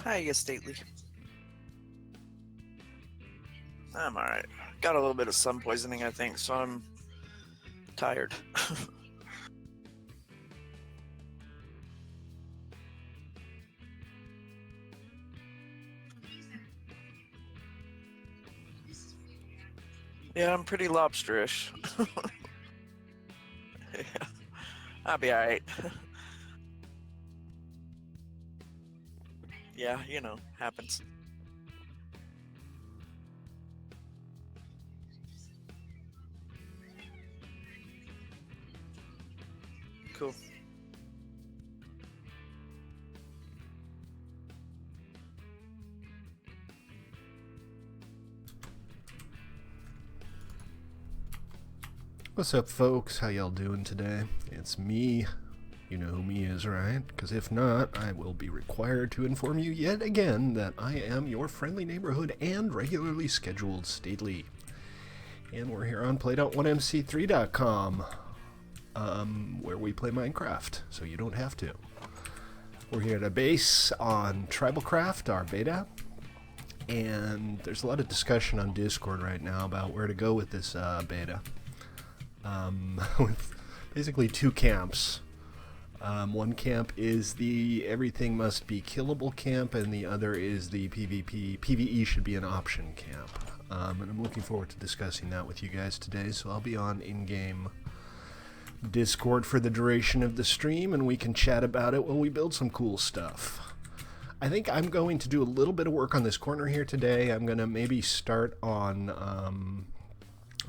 Hi, Stately. I'm alright. Got a little bit of sun poisoning, I think, so I'm tired. Yeah, I'm pretty lobsterish. Yeah, I'll be alright. Yeah, happens. Cool. What's up, folks? How y'all doing today? It's me. You know who me is, right? Because if not, I will be required to inform you yet again that I am your friendly neighborhood and regularly scheduled Stately. And we're here on Play.1mc3.com, where we play Minecraft, so you don't have to. We're here at a base on TribalCraft, our beta, and there's a lot of discussion on Discord right now about where to go with this beta. With basically two camps. One camp is the everything must be killable camp, and the other is the PvE should be an option camp. And I'm looking forward to discussing that with you guys today, so I'll be on in-game Discord for the duration of the stream, and we can chat about it while we build some cool stuff. I think I'm going to do a little bit of work on this corner here today. I'm going to maybe start on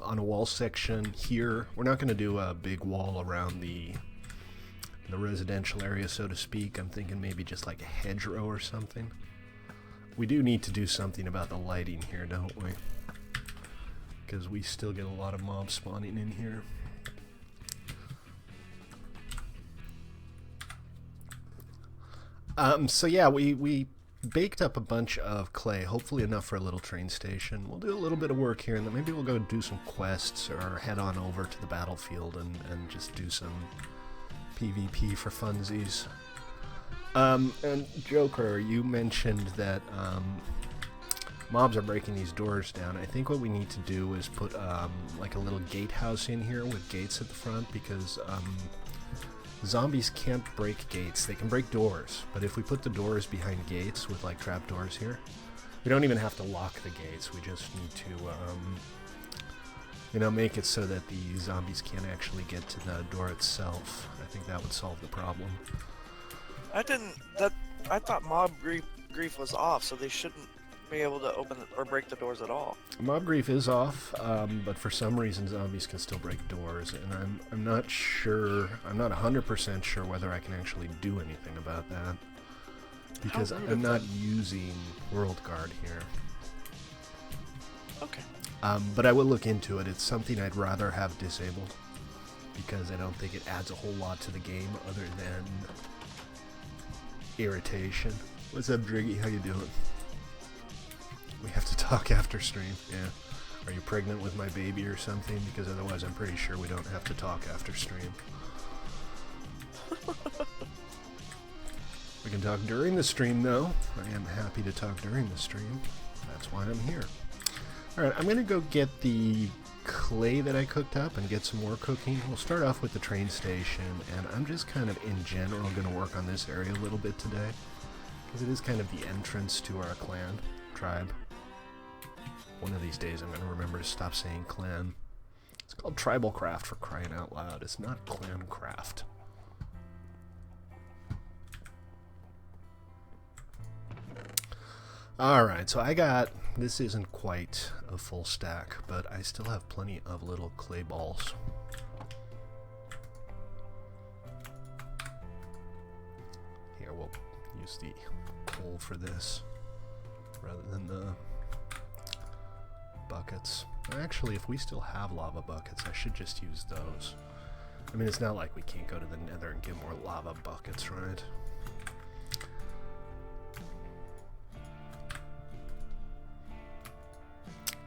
a wall section here. We're not going to do a big wall around the residential area, so to speak. I'm thinking maybe just like a hedgerow or something. We do need to do something about the lighting here, don't we? Because we still get a lot of mobs spawning in here. So yeah, we baked up a bunch of clay, hopefully enough for a little train station. We'll do a little bit of work here, and then maybe we'll go do some quests or head on over to the battlefield and just do some PvP for funsies. And Joker, you mentioned that mobs are breaking these doors down. I think what we need to do is put like a little gatehouse in here with gates at the front, because zombies can't break gates. They can break doors, but if we put the doors behind gates with like trap doors here, we don't even have to lock the gates. We just need to make it so that the zombies can't actually get to the door itself. I think that would solve the problem. I thought mob grief was off, so they shouldn't be able to open or break the doors at all. Mob grief is off, but for some reason zombies can still break doors, and I'm not sure. I'm not 100% sure whether I can actually do anything about that, because I'm not using World Guard here. Okay. But I will look into it. It's something I'd rather have disabled, because I don't think it adds a whole lot to the game other than irritation. What's up, Driggy? How you doing? We have to talk after stream. Yeah. Are you pregnant with my baby or something? Because otherwise I'm pretty sure we don't have to talk after stream. We can talk during the stream, though. I am happy to talk during the stream. That's why I'm here. Alright, I'm going to go get the clay that I cooked up and get some more cooking. We'll start off with the train station, and I'm just kind of in general going to work on this area a little bit today, because it is kind of the entrance to our clan, tribe. One of these days I'm going to remember to stop saying clan. It's called TribalCraft, for crying out loud. It's not ClanCraft. Alright, so I got... This isn't quite a full stack, but I still have plenty of little clay balls. Here, we'll use the pole for this rather than the buckets. Actually, if we still have lava buckets, I should just use those. I mean, it's not like we can't go to the nether and get more lava buckets, right?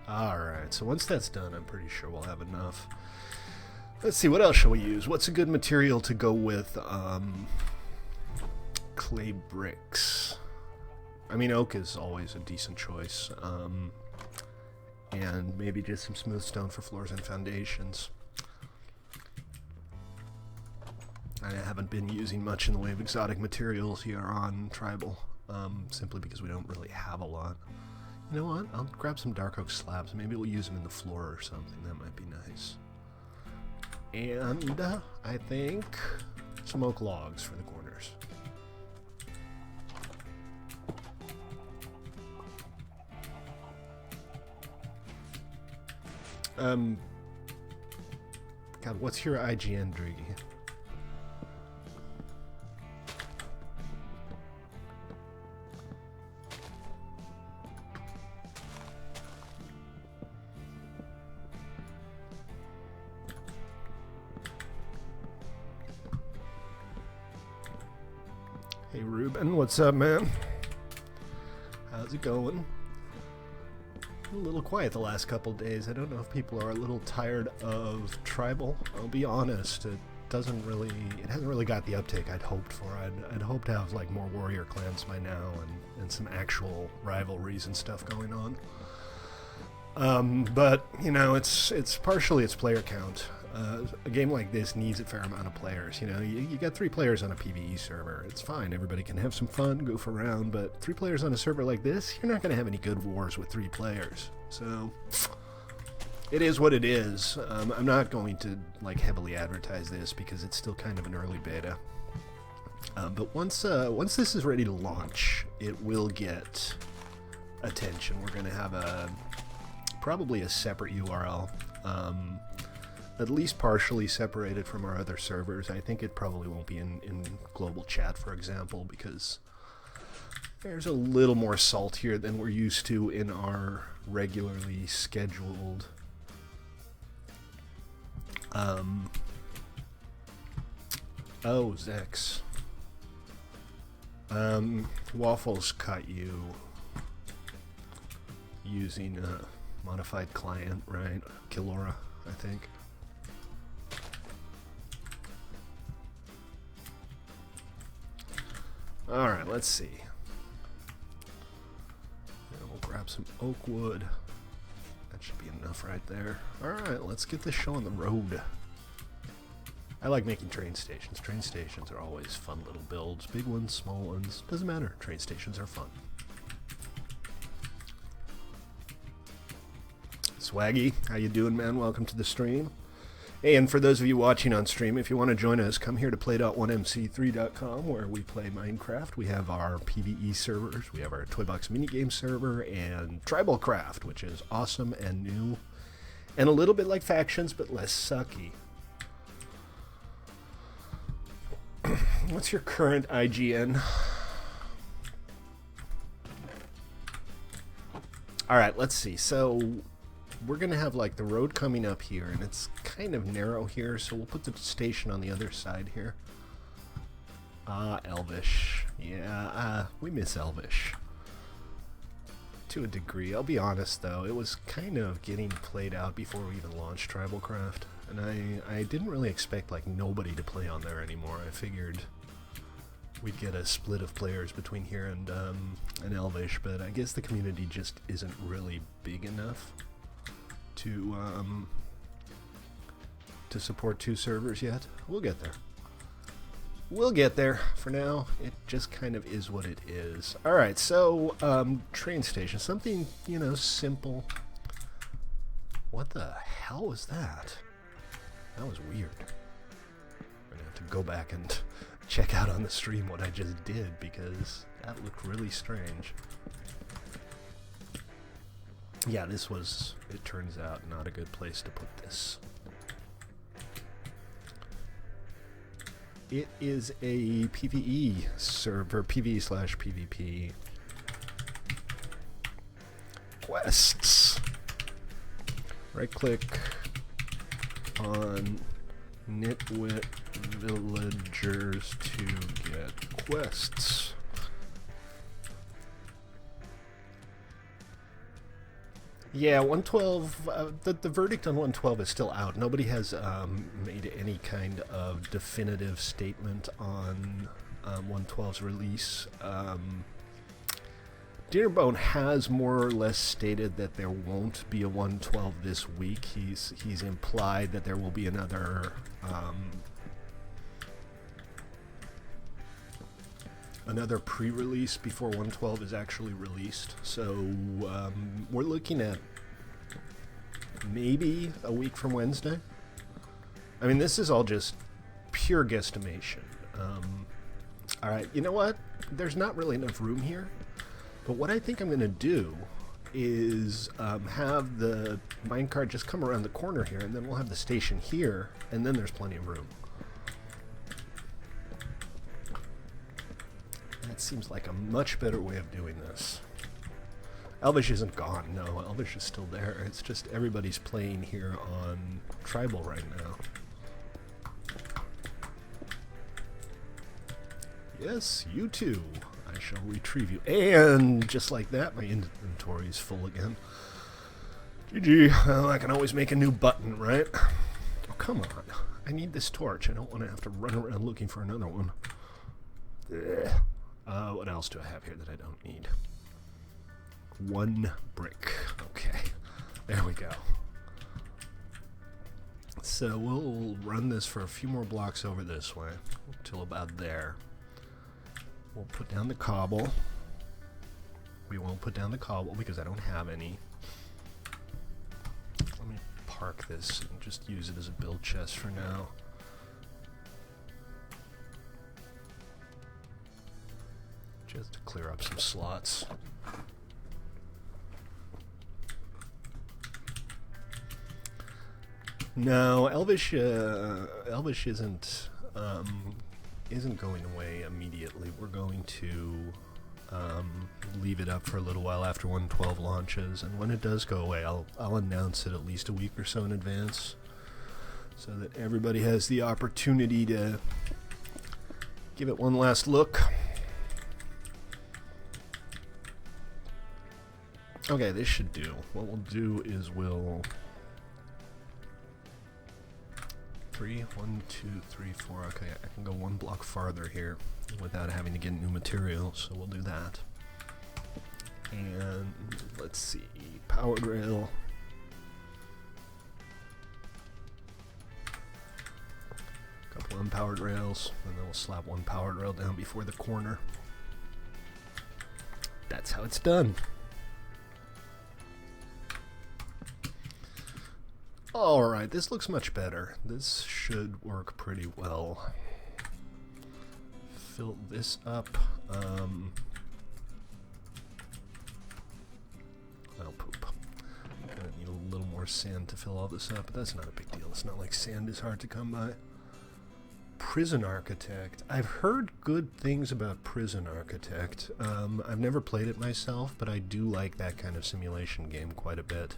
Alright, so once that's done, I'm pretty sure we'll have enough. Let's see, what else shall we use? What's a good material to go with clay bricks? I mean, oak is always a decent choice. And maybe just some smooth stone for floors and foundations. I haven't been using much in the way of exotic materials here on Tribal, simply because we don't really have a lot. You know what? I'll grab some dark oak slabs. Maybe we'll use them in the floor or something. That might be nice. And I think some oak logs for the corners. God, what's your IGN, Driggy? Hey Ruben, what's up, man? How's it going? A little quiet the last couple days. I don't know if people are a little tired of Tribal. I'll be honest, it hasn't really got the uptake I'd hoped for. I'd hoped to have like more warrior clans by now and some actual rivalries and stuff going on. But you know, it's partially its player count. A game like this needs a fair amount of players. You know, you got 3 players on a PvE server. It's fine. Everybody can have some fun, goof around. But 3 players on a server like this, you're not going to have any good wars with 3 players. So it is what it is. I'm not going to like heavily advertise this because it's still kind of an early beta. But once this is ready to launch, it will get attention. We're going to have probably a separate URL. At least partially separated from our other servers. I think it probably won't be in global chat, for example, because there's a little more salt here than we're used to in our regularly scheduled oh, Zex. Waffles caught you using a modified client, right? Killora, I think. Alright, let's see. And we'll grab some oak wood. That should be enough right there. Alright, let's get this show on the road. I like making train stations. Train stations are always fun little builds. Big ones, small ones, doesn't matter. Train stations are fun. Swaggy, how you doing, man? Welcome to the stream. Hey, and for those of you watching on stream, if you want to join us, come here to play.1mc3.com where we play Minecraft. We have our PvE servers, we have our ToyBox minigame server, and TribalCraft, which is awesome and new, and a little bit like Factions, but less sucky. What's your current IGN? Alright, let's see. So we're going to have like the road coming up here, and it's kind of narrow here, so we'll put the station on the other side here. Elvish. Yeah, we miss Elvish. To a degree. I'll be honest though, it was kind of getting played out before we even launched TribalCraft, and I didn't really expect like nobody to play on there anymore. I figured we'd get a split of players between here and Elvish, but I guess the community just isn't really big enough to support 2 servers yet. We'll get there. We'll get there. For now, it just kind of is what it is. Alright, so, train station. Something, you know, simple. What the hell was that? That was weird. I'm gonna have to go back and check out on the stream what I just did, because that looked really strange. Yeah, this was, it turns out, not a good place to put this. It is a PvE server, PvE/PvP. Quests. Right-click on Nitwit Villagers to get quests. Yeah, 112, the verdict on 112 is still out. Nobody has made any kind of definitive statement on 112's release. Dinnerbone has more or less stated that there won't be a 112 this week. He's implied that there will be another pre-release before 112 is actually released. So we're looking at maybe a week from Wednesday. I mean, this is all just pure guesstimation. All right, you know what? There's not really enough room here. But what I think I'm going to do is have the minecart just come around the corner here, and then we'll have the station here, and then there's plenty of room. That seems like a much better way of doing this. Elvish isn't gone, no. Elvish is still there. It's just everybody's playing here on Tribal right now. Yes, you too. I shall retrieve you. And just like that, my inventory is full again. GG. Well, I can always make a new button, right? Oh, come on. I need this torch. I don't want to have to run around looking for another one. What else do I have here that I don't need? 1 brick. Okay. There we go. So we'll run this for a few more blocks over this way. Till about there. We'll put down the cobble. We won't put down the cobble because I don't have any. Let me park this and just use it as a build chest for now. Just to clear up some slots. No, Elvish isn't going away immediately. We're going to leave it up for a little while after 112 launches, and when it does go away, I'll announce it at least a week or so in advance, so that everybody has the opportunity to give it one last look. Okay, this should do. What we'll do is we'll 1, 2, 3, 4. Okay, I can go 1 block farther here without having to get new materials, so we'll do that. And let's see, powered rail. Couple unpowered rails, and then we'll slap 1 powered rail down before the corner. That's how it's done. Alright, this looks much better. This should work pretty well. Fill this up. Oh, poop. Gonna need a little more sand to fill all this up, but that's not a big deal. It's not like sand is hard to come by. Prison Architect. I've heard good things about Prison Architect. I've never played it myself, but I do like that kind of simulation game quite a bit.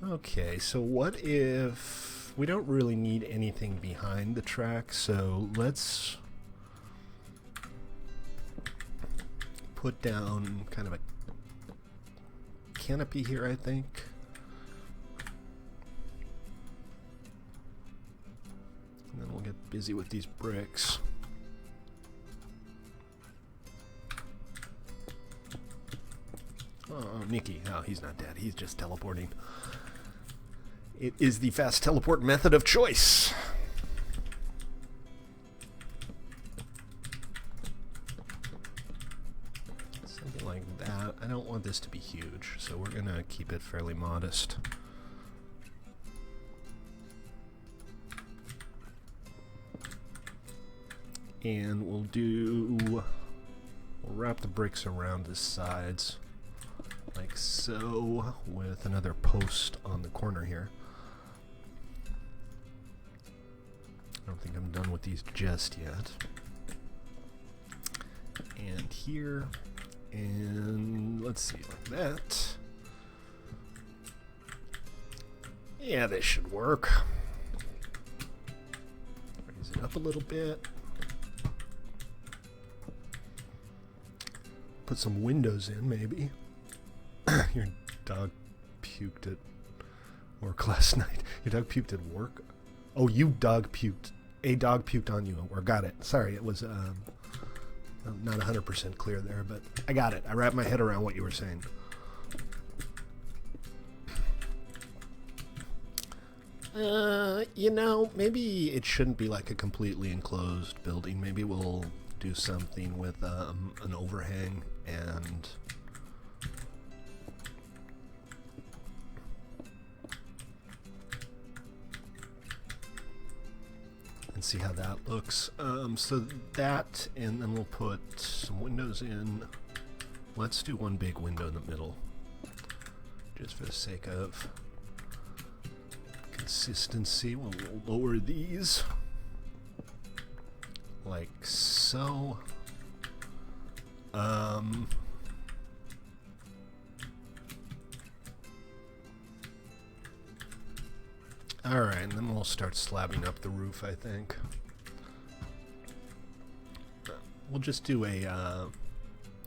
Okay, so what if we don't really need anything behind the track, so let's put down kind of a canopy here, I think. And then we'll get busy with these bricks. Oh, Nikki. Oh, he's not dead. He's just teleporting. It is the fast teleport method of choice. Something like that. I don't want this to be huge, so we're going to keep it fairly modest. And we'll wrap the bricks around the sides like so, with another post on the corner here. I don't think I'm done with these just yet. And here, and let's see, like that. Yeah, this should work. Raise it up a little bit. Put some windows in, maybe. Your dog puked at work last night. Your dog puked at work? Oh, you dog puked. A dog puked on you at work. Got it. Sorry, it was I'm not 100% clear there, but I got it. I wrapped my head around what you were saying. You know, maybe it shouldn't be like a completely enclosed building. Maybe we'll do something with an overhang and see how that looks. So that, and then we'll put some windows in. Let's do one big window in the middle, just for the sake of consistency. We'll lower these like so. Alright, and then we'll start slabbing up the roof, I think. We'll just do a,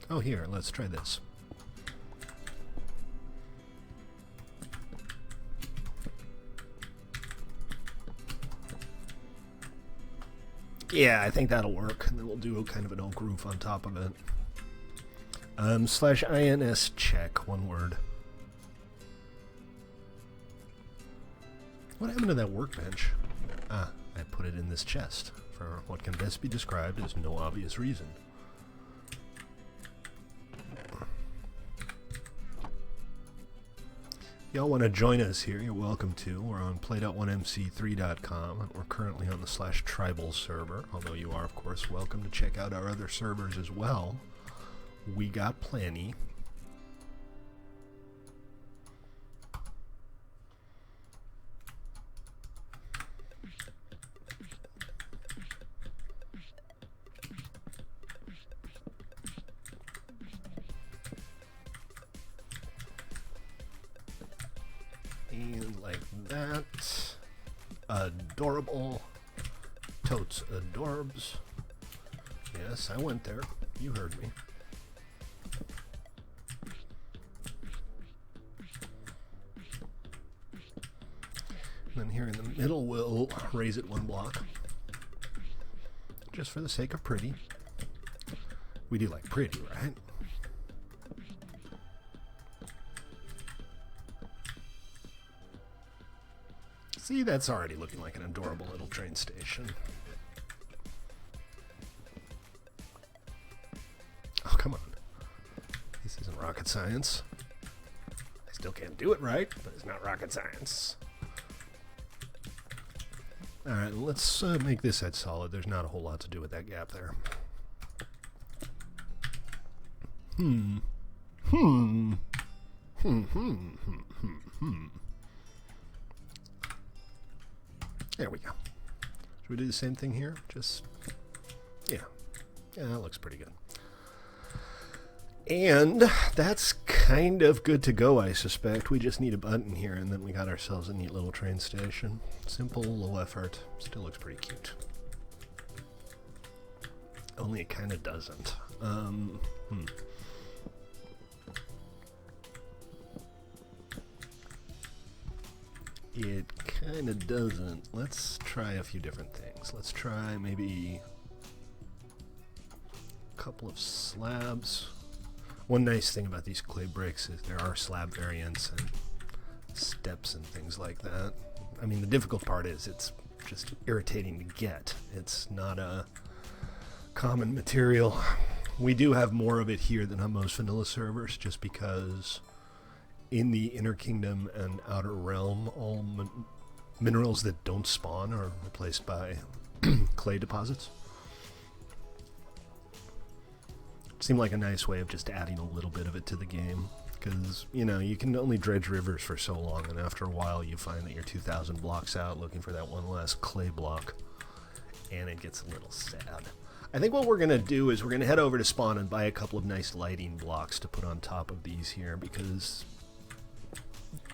oh, here, let's try this. Yeah, I think that'll work. And then we'll do a kind of an oak roof on top of it. /ins check, one word. What happened to that workbench? Ah, I put it in this chest for what can best be described as no obvious reason. Y'all want to join us here, you're welcome to. We're on play.1mc3.com, and we're currently on the /tribal server, although you are, of course, welcome to check out our other servers as well. We got plenty. And like that. Adorable. Totes adorbs. Yes, I went there. You heard me. And then here in the middle, we'll raise it one block. Just for the sake of pretty. We do like pretty, right? See, that's already looking like an adorable little train station. Oh, come on. This isn't rocket science. I still can't do it right, but it's not rocket science. Alright, let's make this side solid. There's not a whole lot to do with that gap there. There we go. Should we do the same thing here? Just, yeah. Yeah, that looks pretty good. And that's kind of good to go, I suspect. We just need a button here, and then we got ourselves a neat little train station. Simple, low effort. Still looks pretty cute. Only it kind of doesn't. It kind of doesn't. Let's try a few different things. Let's try maybe a couple of slabs. One nice thing about these clay bricks is there are slab variants and steps and things like that. I mean, the difficult part is it's just irritating to get. It's not a common material. We do have more of it here than on most vanilla servers, just because in the Inner Kingdom and Outer Realm, all minerals that don't spawn are replaced by clay deposits. Seemed like a nice way of just adding a little bit of it to the game, because, you know, you can only dredge rivers for so long, and after a while you find that you're 2,000 blocks out looking for that one last clay block, and it gets a little sad. I think what we're going to do is we're going to head over to spawn and buy a couple of nice lighting blocks to put on top of these here, because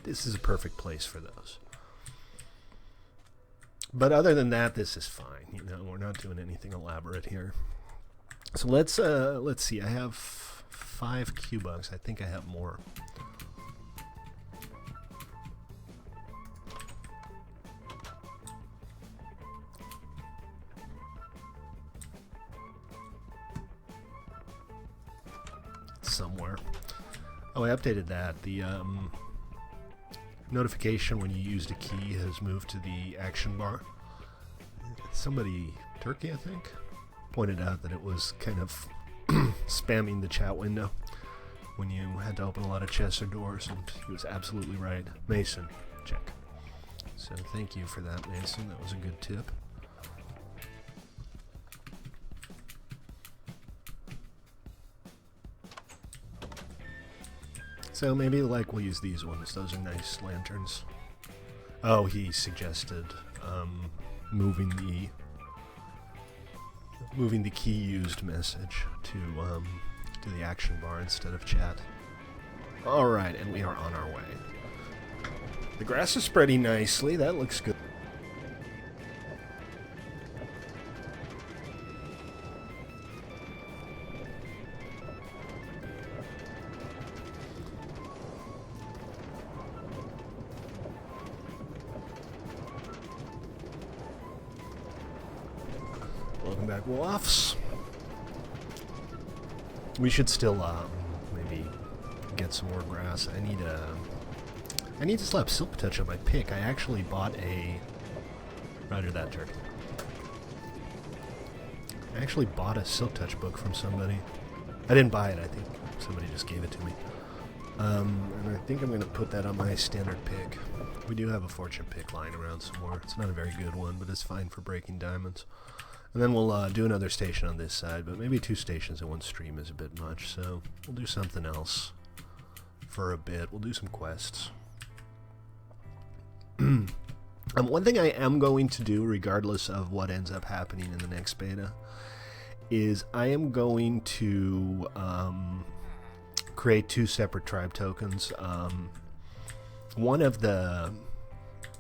this is a perfect place for those. But other than that, this is fine. You know, we're not doing anything elaborate here. So let's see. I have 5 Q-Bucks. I think I have more. somewhere. Oh, I updated that. The notification when you used a key has moved to the action bar. Somebody, Turkey I think, pointed out that it was kind of spamming the chat window when you had to open a lot of chests or doors, and he was absolutely right. Mason, check. So thank you for that, Mason. That was a good tip. So maybe like we'll use these ones. Those are nice lanterns. Oh, he suggested moving the key used message to the action bar instead of chat. All right, and we are on our way. The grass is spreading nicely. That looks good. Welcome back, Wolfs. We should still maybe get some more grass. I need to slap Silk Touch on my pick. I actually bought a... Roger that, turkey. I actually bought a Silk Touch book from somebody. I didn't buy it, I think somebody just gave it to me. And I think I'm going to put that on my standard pick. We do have a fortune pick lying around somewhere. It's not a very good one, but it's fine for breaking diamonds. And then we'll do another station on this side, but maybe 2 stations in one stream is a bit much, so we'll do something else for a bit. We'll do some quests. One thing I am going to do, regardless of what ends up happening in the next beta, is I am going to create 2 separate tribe tokens. One of the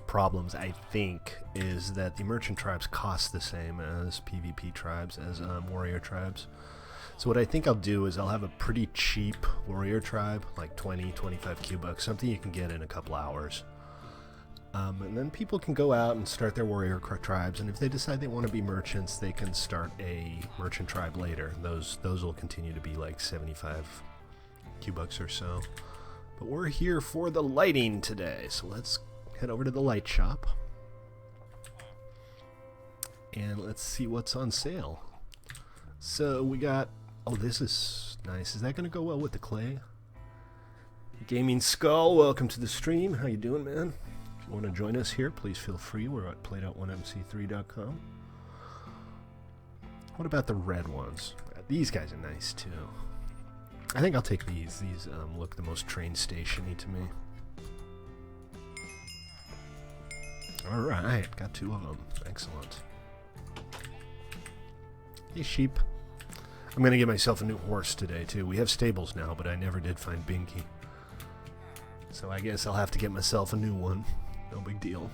problems, I think, is that the merchant tribes cost the same as PvP tribes, as warrior tribes. So what I think I'll do is I'll have a pretty cheap warrior tribe, like 20-25 Q-bucks, something you can get in a couple hours. And then people can go out and start their warrior tribes, and if they decide they want to be merchants, they can start a merchant tribe later. Those will continue to be like 75 Q-bucks or so. But we're here for the lighting today, so let's head over to the light shop. And let's see what's on sale. So we got... Oh, this is nice. Is that going to go well with the clay? Gaming Skull, welcome to the stream. How you doing, man? If you want to join us here, please feel free. We're at played.1mc3.com. What about the red ones? These guys are nice, too. I think I'll take these. These look the most train station-y to me. Alright, got 2 of them. Excellent. Hey, sheep. I'm going to get myself a new horse today, too. We have stables now, but I never did find Binky. So I guess I'll have to get myself a new one. No big deal.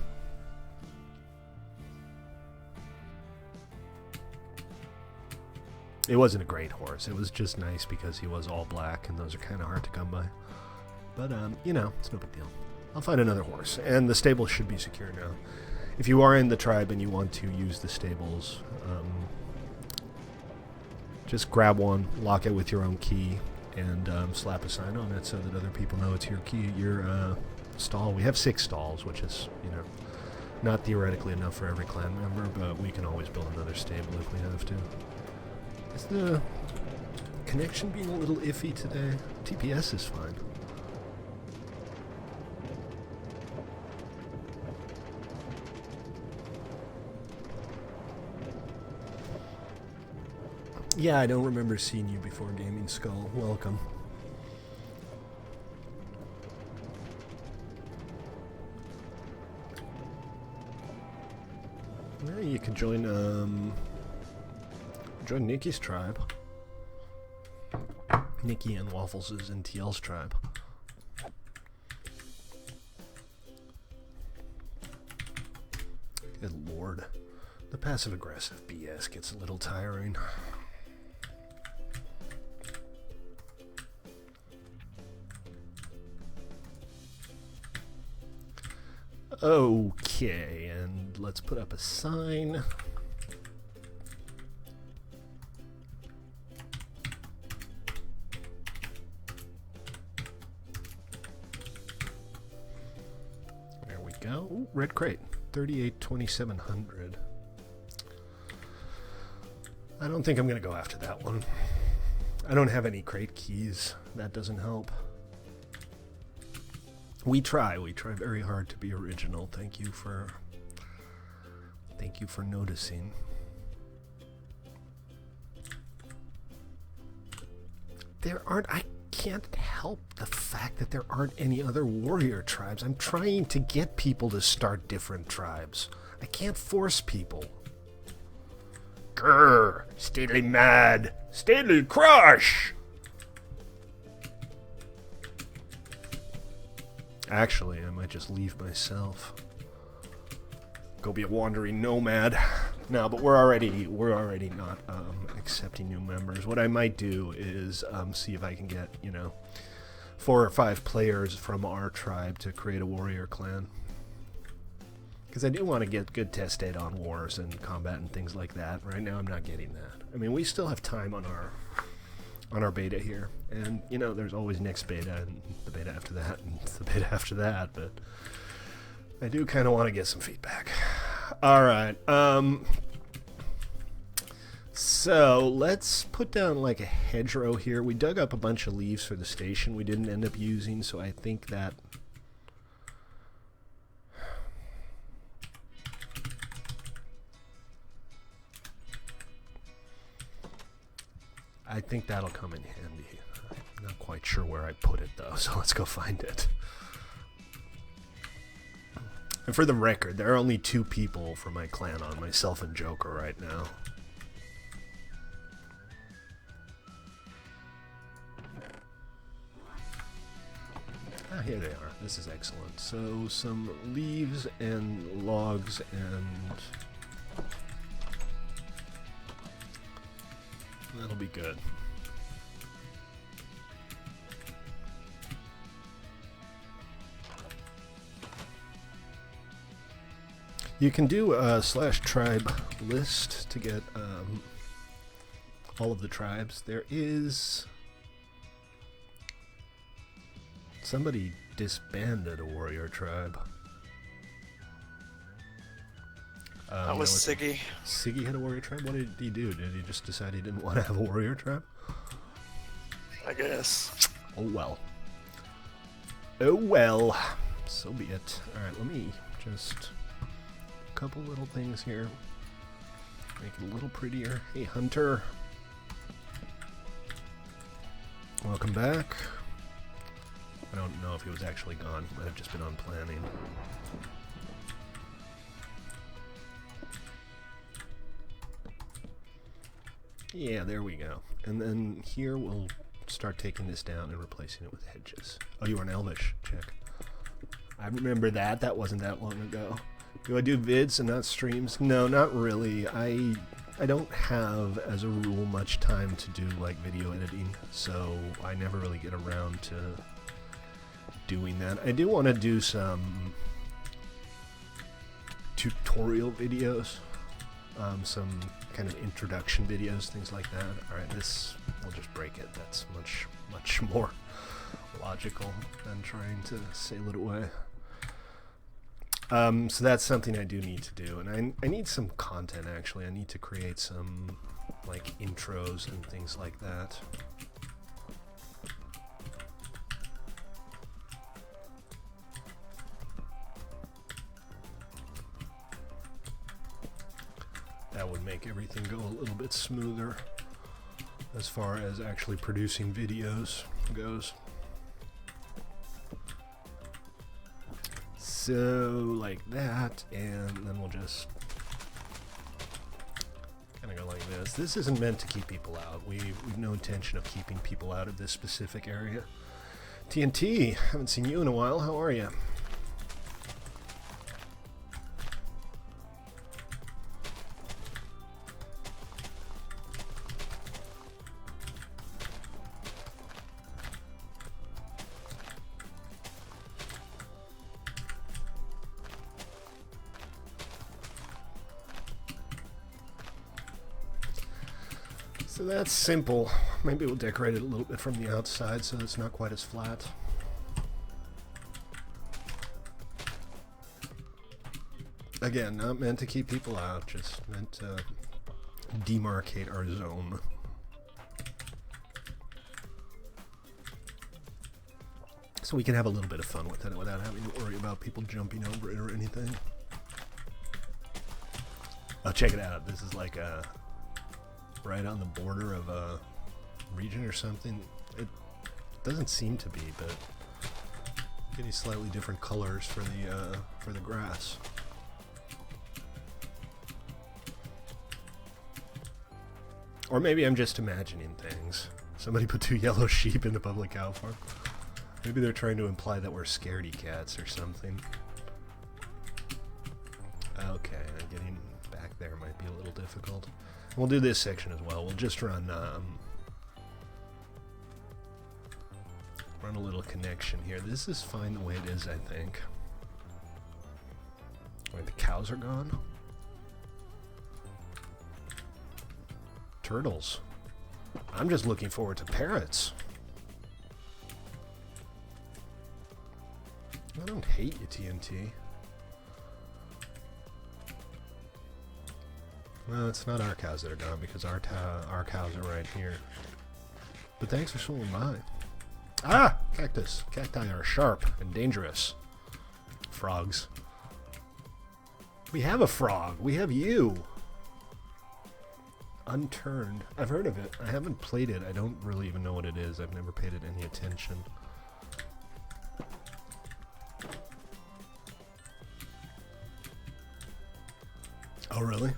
It wasn't a great horse. It was just nice because he was all black, and those are kind of hard to come by. But, you know, it's no big deal. I'll find another horse, and the stables should be secure now. If you are in the tribe and you want to use the stables, just grab one, lock it with your own key, and slap a sign on it so that other people know it's your key, your stall. We have 6 stalls, which is, you know, not theoretically enough for every clan member, but we can always build another stable if we have to. Is the connection being a little iffy today? TPS is fine. Yeah, I don't remember seeing you before, Gaming Skull. Welcome. Yeah, you could join Nikki's tribe. Nikki and Waffles' and TL's tribe. Good lord. The passive-aggressive BS gets a little tiring. Okay, and let's put up a sign. go. Ooh, red crate. 38,2700. I don't think I'm going to go after that one. I don't have any crate keys. That doesn't help. We try very hard to be original. Thank you for noticing. I can't help the fact that there aren't any other warrior tribes. I'm trying to get people to start different tribes. I can't force people. Grr, Stately mad. Stately crush! Actually, I might just leave myself. Go be a wandering nomad. No, but we're already not accepting new members. What I might do is see if I can get, 4 or 5 players from our tribe to create a warrior clan. Because I do want to get good test data on wars and combat and things like that. Right now I'm not getting that. I mean, we still have time on our beta here. And, there's always next beta and the beta after that and the beta after that. But I do kind of want to get some feedback. All right. So let's put down like a hedgerow here. We dug up a bunch of leaves for the station we didn't end up using. So I think that... that'll come in handy. I'm not quite sure where I put it though, so let's go find it. And for the record, there are only 2 people from my clan on, myself and Joker right now. Ah, here they are. This is excellent. So some leaves and logs and... that'll be good. You can do a /tribe list to get all of the tribes. There is... somebody disbanded a warrior tribe. That was Siggy. Siggy had a warrior tribe? What did he do? Did he just decide he didn't want to have a warrior tribe? I guess. Oh well. Oh well. So be it. Alright, let me just... a couple little things here. Make it a little prettier. Hey, Hunter. Welcome back. I don't know if he was actually gone. He might have just been on planning. Yeah, there we go. And then here we'll start taking this down and replacing it with hedges. Oh, you were an Elvish. Check. I remember that. That wasn't that long ago. Do I do vids and not streams? No, not really. I don't have, as a rule, much time to do like video editing, so I never really get around to doing that. I do want to do some tutorial videos, some kind of introduction videos, things like that. Alright, this, we'll just break it. That's much more logical than trying to sail it away. So that's something I do need to do, and I need some content actually. I need to create some like intros and things like that. That would make everything go a little bit smoother as far as actually producing videos goes. So, like that, and then we'll just kind of go like this. This isn't meant to keep people out. We've no intention of keeping people out of this specific area. TNT, haven't seen you in a while. How are you? So that's simple. Maybe we'll decorate it a little bit from the outside so it's not quite as flat. Again, not meant to keep people out, just meant to demarcate our zone. So we can have a little bit of fun with it without having to worry about people jumping over it or anything. Oh, check it out. This is like right on the border of a region or something. It doesn't seem to be, but getting slightly different colors for the grass. Or maybe I'm just imagining things. Somebody put 2 yellow sheep in a public cow farm. Maybe they're trying to imply that we're scaredy cats or something. Okay, getting back there might be a little difficult. We'll do this section as well. We'll just run a little connection here. This is fine the way it is, I think. Wait, the cows are gone? Turtles. I'm just looking forward to parrots. I don't hate you, TNT. Well, it's not our cows that are gone because our cows are right here. But thanks for swinging by. Ah! Cactus. Cacti are sharp and dangerous. Frogs. We have a frog. We have you. Unturned. I've heard of it. I haven't played it. I don't really even know what it is. I've never paid it any attention. Oh, really?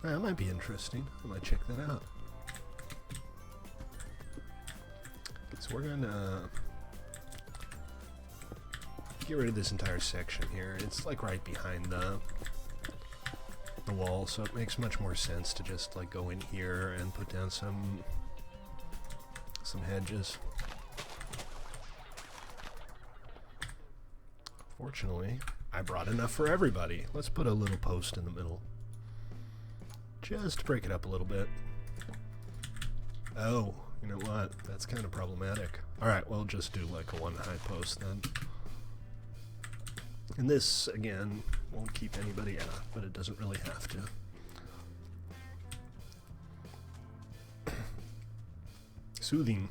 That might be interesting. I might check that out. So we're gonna get rid of this entire section here. It's like right behind the wall, so it makes much more sense to just like go in here and put down some hedges. Fortunately, I brought enough for everybody. Let's put a little post in the middle. Just to break it up a little bit. Oh, you know what? That's kind of problematic. Alright, we'll just do like a one high post then. And this, again, won't keep anybody out, but it doesn't really have to. Soothing.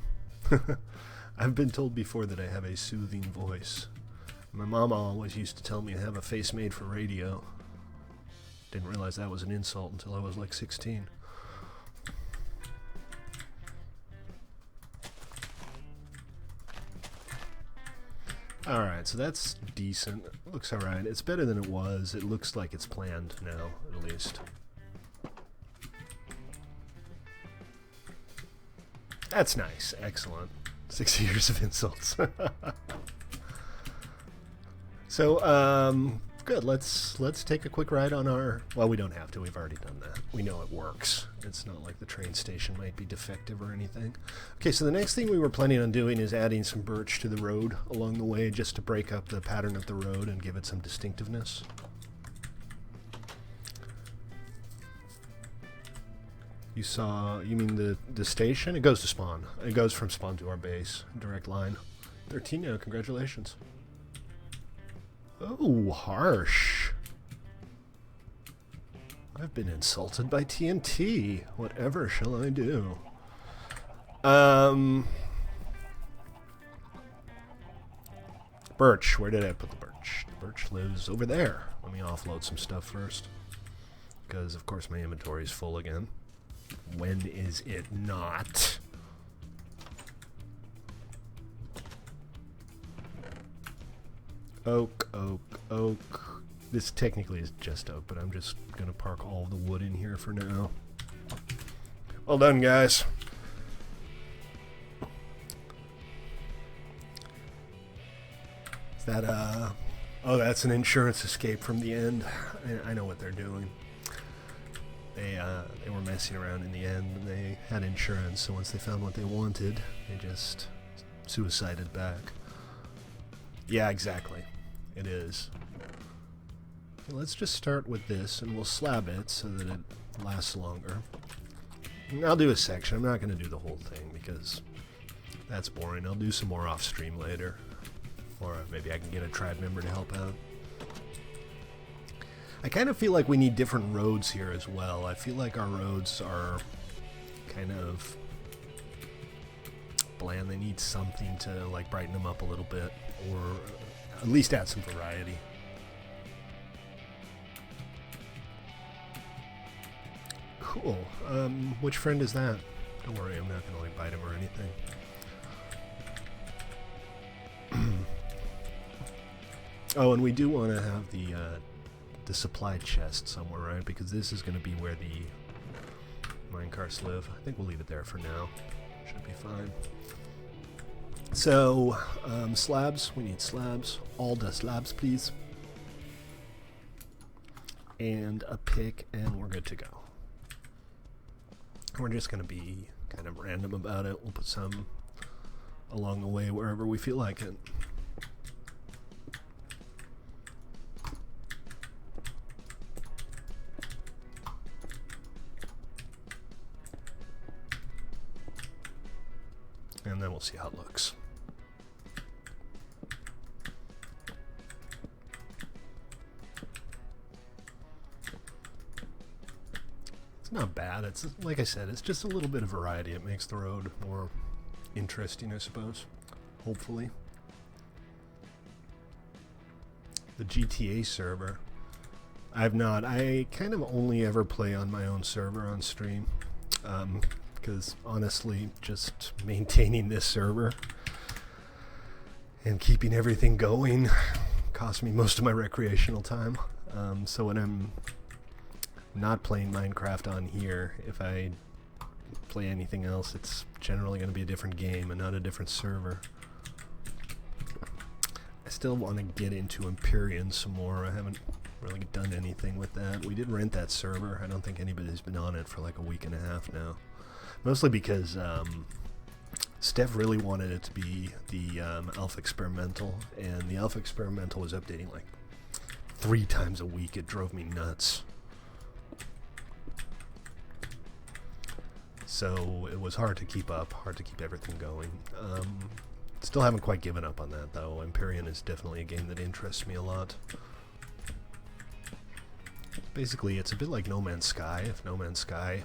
I've been told before that I have a soothing voice. My mama always used to tell me I have a face made for radio. Didn't realize that was an insult until I was like 16. Alright, so that's decent. Looks alright. It's better than it was. It looks like it's planned now, at least. That's nice. Excellent. 6 years of insults. So, good. Let's take a quick ride on our... Well, we don't have to. We've already done that. We know it works. It's not like the train station might be defective or anything. Okay, so the next thing we were planning on doing is adding some birch to the road along the way just to break up the pattern of the road and give it some distinctiveness. You mean the station? It goes to spawn. It goes from spawn to our base. Direct line. 13 now, congratulations. Oh, harsh. I've been insulted by TNT. Whatever shall I do? Birch. Where did I put the birch? The birch lives over there. Let me offload some stuff first. Because, of course, my inventory is full again. When is it not? Oak, oak, oak. This technically is just oak, but I'm just going to park all the wood in here for now. Well done, guys. Is that, oh, that's an insurance escape from the end. I know what they're doing. They were messing around in the end, and they had insurance, so once they found what they wanted, they just suicided back. Yeah, exactly. It is. Okay, let's just start with this, and we'll slab it so that it lasts longer. And I'll do a section. I'm not going to do the whole thing, because that's boring. I'll do some more off-stream later. Or maybe I can get a tribe member to help out. I kind of feel like we need different roads here as well. I feel like our roads are kind of bland. They need something to like brighten them up a little bit, or at least add some variety. Cool. Which friend is that? Don't worry, I'm not going to like bite him or anything. Oh, and we do want to have the supply chest somewhere, right? Because this is going to be where the minecarts live. I think we'll leave it there for now. Should be fine. So, slabs. We need slabs. All the slabs, please. And a pick, and we're good to go. We're just going to be kind of random about it. We'll put some along the way wherever we feel like it. And then we'll see how it looks. It's not bad. It's like I said, it's just a little bit of variety. It makes the road more interesting, I suppose. Hopefully. The GTA server. I kind of only ever play on my own server on stream. Because honestly, just maintaining this server and keeping everything going costs me most of my recreational time. So when I'm not playing Minecraft on here, if I play anything else, it's generally going to be a different game and not a different server. I still want to get into Empyrean some more. I haven't really done anything with that. We did rent that server. I don't think anybody's been on it for like a week and a half now. Mostly because Steph really wanted it to be the Alpha Experimental, and the Alpha Experimental was updating like 3 times a week. It drove me nuts. So it was hard to keep up, hard to keep everything going. Still haven't quite given up on that, though. Empyrean is definitely a game that interests me a lot. Basically, it's a bit like No Man's Sky, if No Man's Sky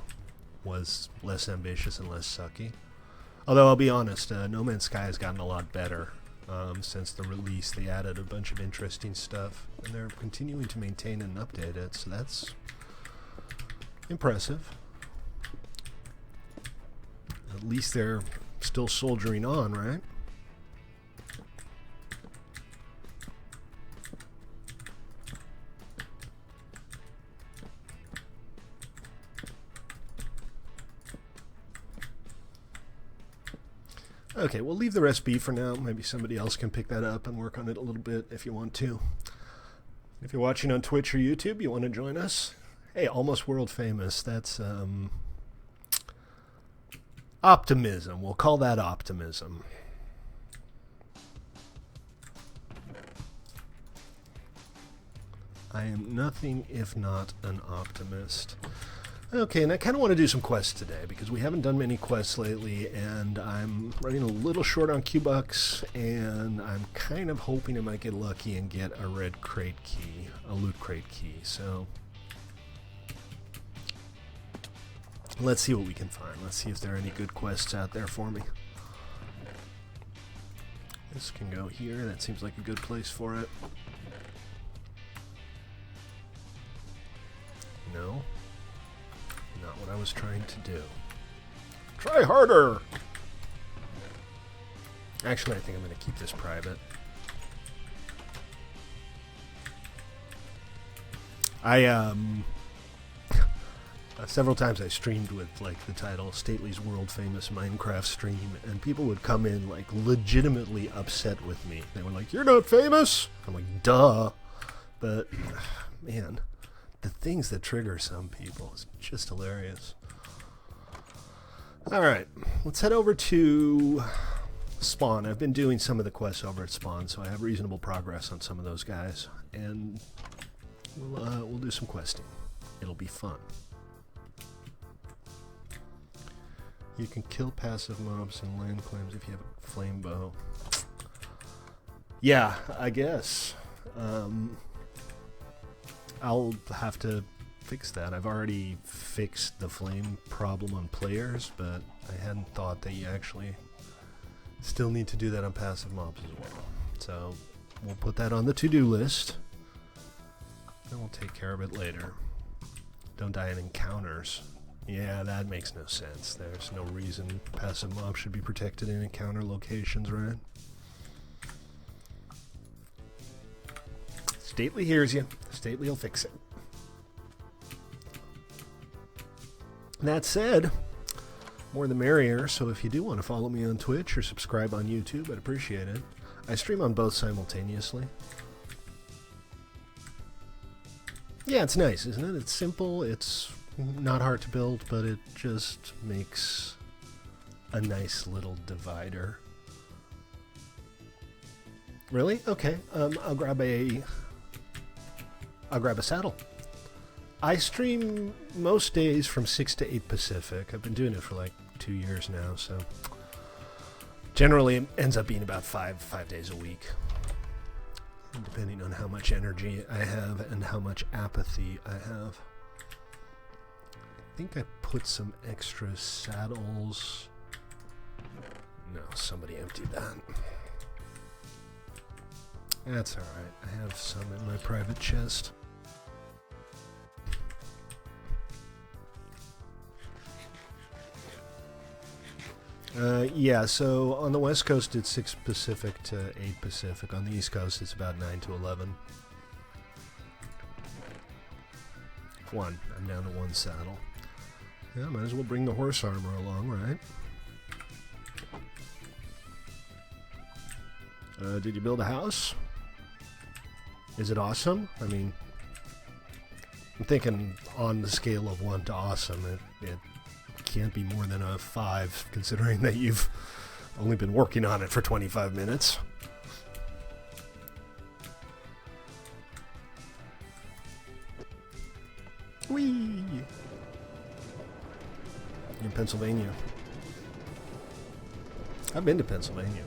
was less ambitious and less sucky. Although I'll be honest, No Man's Sky has gotten a lot better since the release. They added a bunch of interesting stuff, and they're continuing to maintain and update it, so that's impressive. At least they're still soldiering on, right? Okay, we'll leave the rest be for now. Maybe somebody else can pick that up and work on it a little bit if you want to. If you're watching on Twitch or YouTube, you want to join us? Hey, almost world famous. That's optimism. We'll call that optimism. I am nothing if not an optimist. Okay, and I kind of want to do some quests today because we haven't done many quests lately, and I'm running a little short on Q-Bucks, and I'm kind of hoping I might get lucky and get a red crate key, a loot crate key, so let's see what we can find. Let's see if there are any good quests out there for me. This can go here. That seems like a good place for it. No. Not what I was trying to do. Try harder! Actually, I think I'm going to keep this private. Several times I streamed with like the title Stately's World Famous Minecraft Stream, and people would come in like legitimately upset with me. They were like, "You're not famous!" I'm like, "Duh." But man, the things that trigger some people is just hilarious. Alright, let's head over to Spawn. I've been doing some of the quests over at Spawn, so I have reasonable progress on some of those guys. And we'll do some questing. It'll be fun. You can kill passive mobs and land claims if you have a flame bow. Yeah, I guess. I'll have to fix that. I've already fixed the flame problem on players, but I hadn't thought that you actually still need to do that on passive mobs as well. So we'll put that on the to-do list, and we'll take care of it later. Don't die in encounters. Yeah, that makes no sense. There's no reason passive mobs should be protected in encounter locations, right? Stately hears you. Stately will fix it. That said, more the merrier, so if you do want to follow me on Twitch or subscribe on YouTube, I'd appreciate it. I stream on both simultaneously. Yeah, it's nice, isn't it? It's simple, it's not hard to build, but it just makes a nice little divider. Really? Okay, I'll grab a saddle. I stream most days from 6 to 8 Pacific. I've been doing it for like 2 years now, so generally it ends up being about five days a week, depending on how much energy I have and how much apathy I have. I think I put some extra saddles. No, somebody emptied that. That's alright. I have some in my private chest. Yeah, so on the West Coast it's 6 Pacific to 8 Pacific. On the East Coast it's about 9 to 11. One. I'm down to 1 saddle. Yeah, might as well bring the horse armor along, right? Did you build a house? Is it awesome? I mean, I'm thinking on the scale of 1 to awesome, it can't be more than a 5, considering that you've only been working on it for 25 minutes. Whee! In Pennsylvania. I've been to Pennsylvania.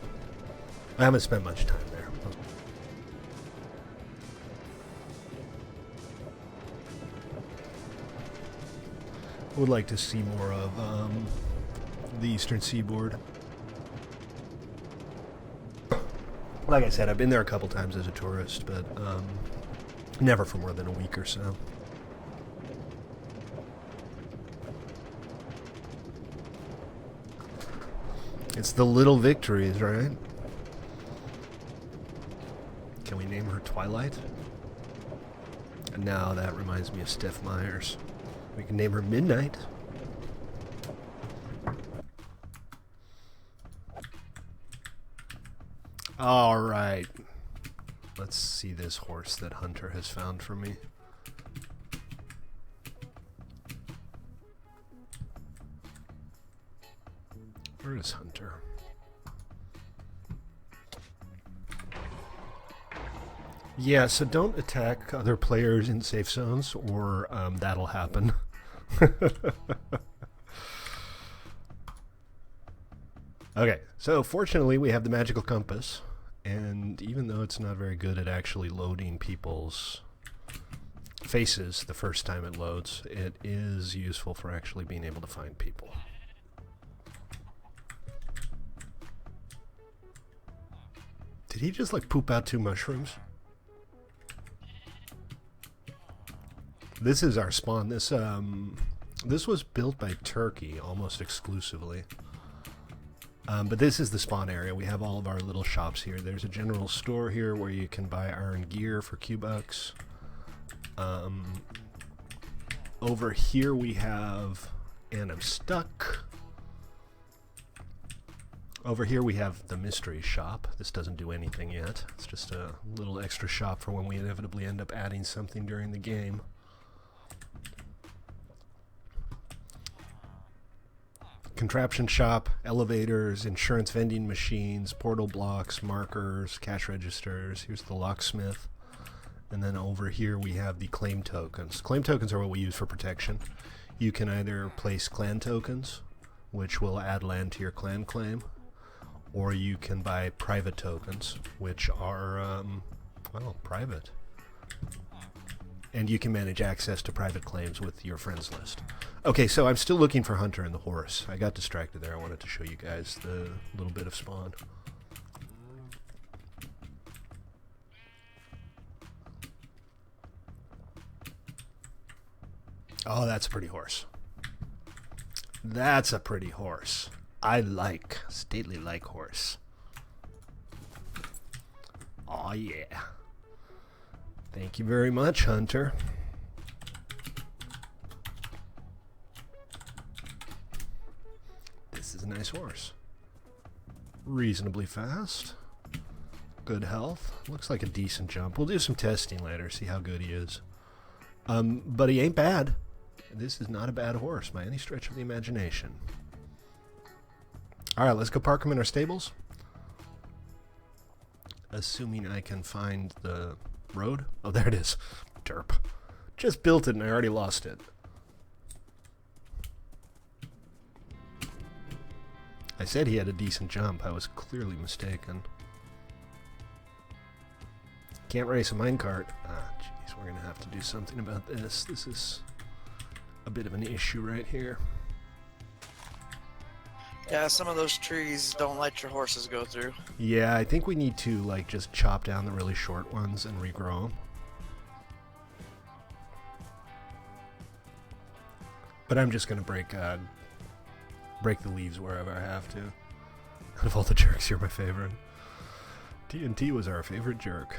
I haven't spent much time there. Would like to see more of the Eastern Seaboard. Like I said, I've been there a couple times as a tourist, but never for more than a week or so. It's the little victories, right? Can we name her Twilight? No, that reminds me of Steph Myers. We can name her Midnight. All right. Let's see this horse that Hunter has found for me. Where is Hunter? Yeah, so don't attack other players in safe zones, or that'll happen. Okay, so fortunately we have the magical compass, and even though it's not very good at actually loading people's faces the first time it loads, it is useful for actually being able to find people. Did he just like poop out 2 mushrooms? This is our spawn. This was built by Turkey almost exclusively. But this is the spawn area. We have all of our little shops here. There's a general store here where you can buy iron gear for Q-Bucks. Over here we have, and I'm stuck. Over here we have the mystery shop. This doesn't do anything yet. It's just a little extra shop for when we inevitably end up adding something during the game. Contraption shop, elevators, insurance vending machines, portal blocks, markers, cash registers. Here's the locksmith. And then over here we have the claim tokens. Claim tokens are what we use for protection. You can either place clan tokens, which will add land to your clan claim, or you can buy private tokens, which are, well, private. And you can manage access to private claims with your friends list. Okay, so I'm still looking for Hunter and the horse. I got distracted there. I wanted to show you guys the little bit of spawn. Oh, that's a pretty horse. That's a pretty horse. I like stately like horse. Oh yeah. Thank you very much, Hunter. This is a nice horse. Reasonably fast. Good health. Looks like a decent jump. We'll do some testing later, see how good he is. But he ain't bad. This is not a bad horse by any stretch of the imagination. Alright, let's go park him in our stables. Assuming I can find the road. Oh, there it is. Derp. Just built it and I already lost it. I said he had a decent jump. I was clearly mistaken. Can't race a minecart. Ah, jeez, we're gonna have to do something about this. This is a bit of an issue right here. Yeah, some of those trees don't let your horses go through. Yeah, I think we need to like just chop down the really short ones and regrow them. But I'm just gonna break the leaves wherever I have to. Out of all the jerks, you're my favorite. TNT was our favorite jerk.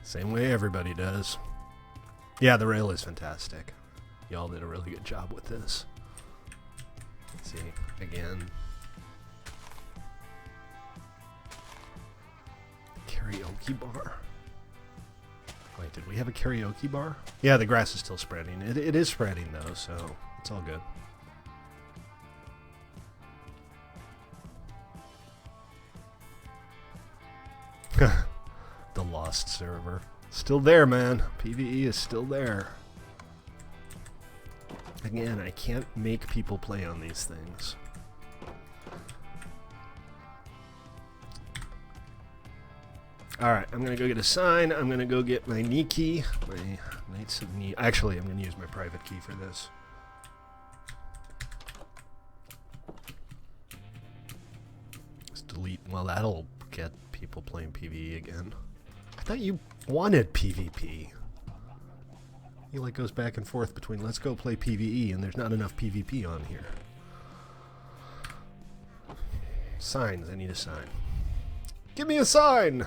Same way everybody does. Yeah, the rail is fantastic. Y'all did a really good job with this. Let's see, again. Karaoke bar. Wait, did we have a karaoke bar? Yeah, the grass is still spreading. It is spreading though, so it's all good. The lost server. Still there, man. PvE is still there. Again, I can't make people play on these things. Alright, I'm gonna go get a sign. I'm gonna go get my Niki. My Knights of Ni. Actually, I'm gonna use my private key for this. Just delete. Well, that'll get people playing PvE again. I thought you wanted PvP. He like goes back and forth between let's go play PvE and there's not enough PvP on here. Signs, I need a sign. Give me a sign!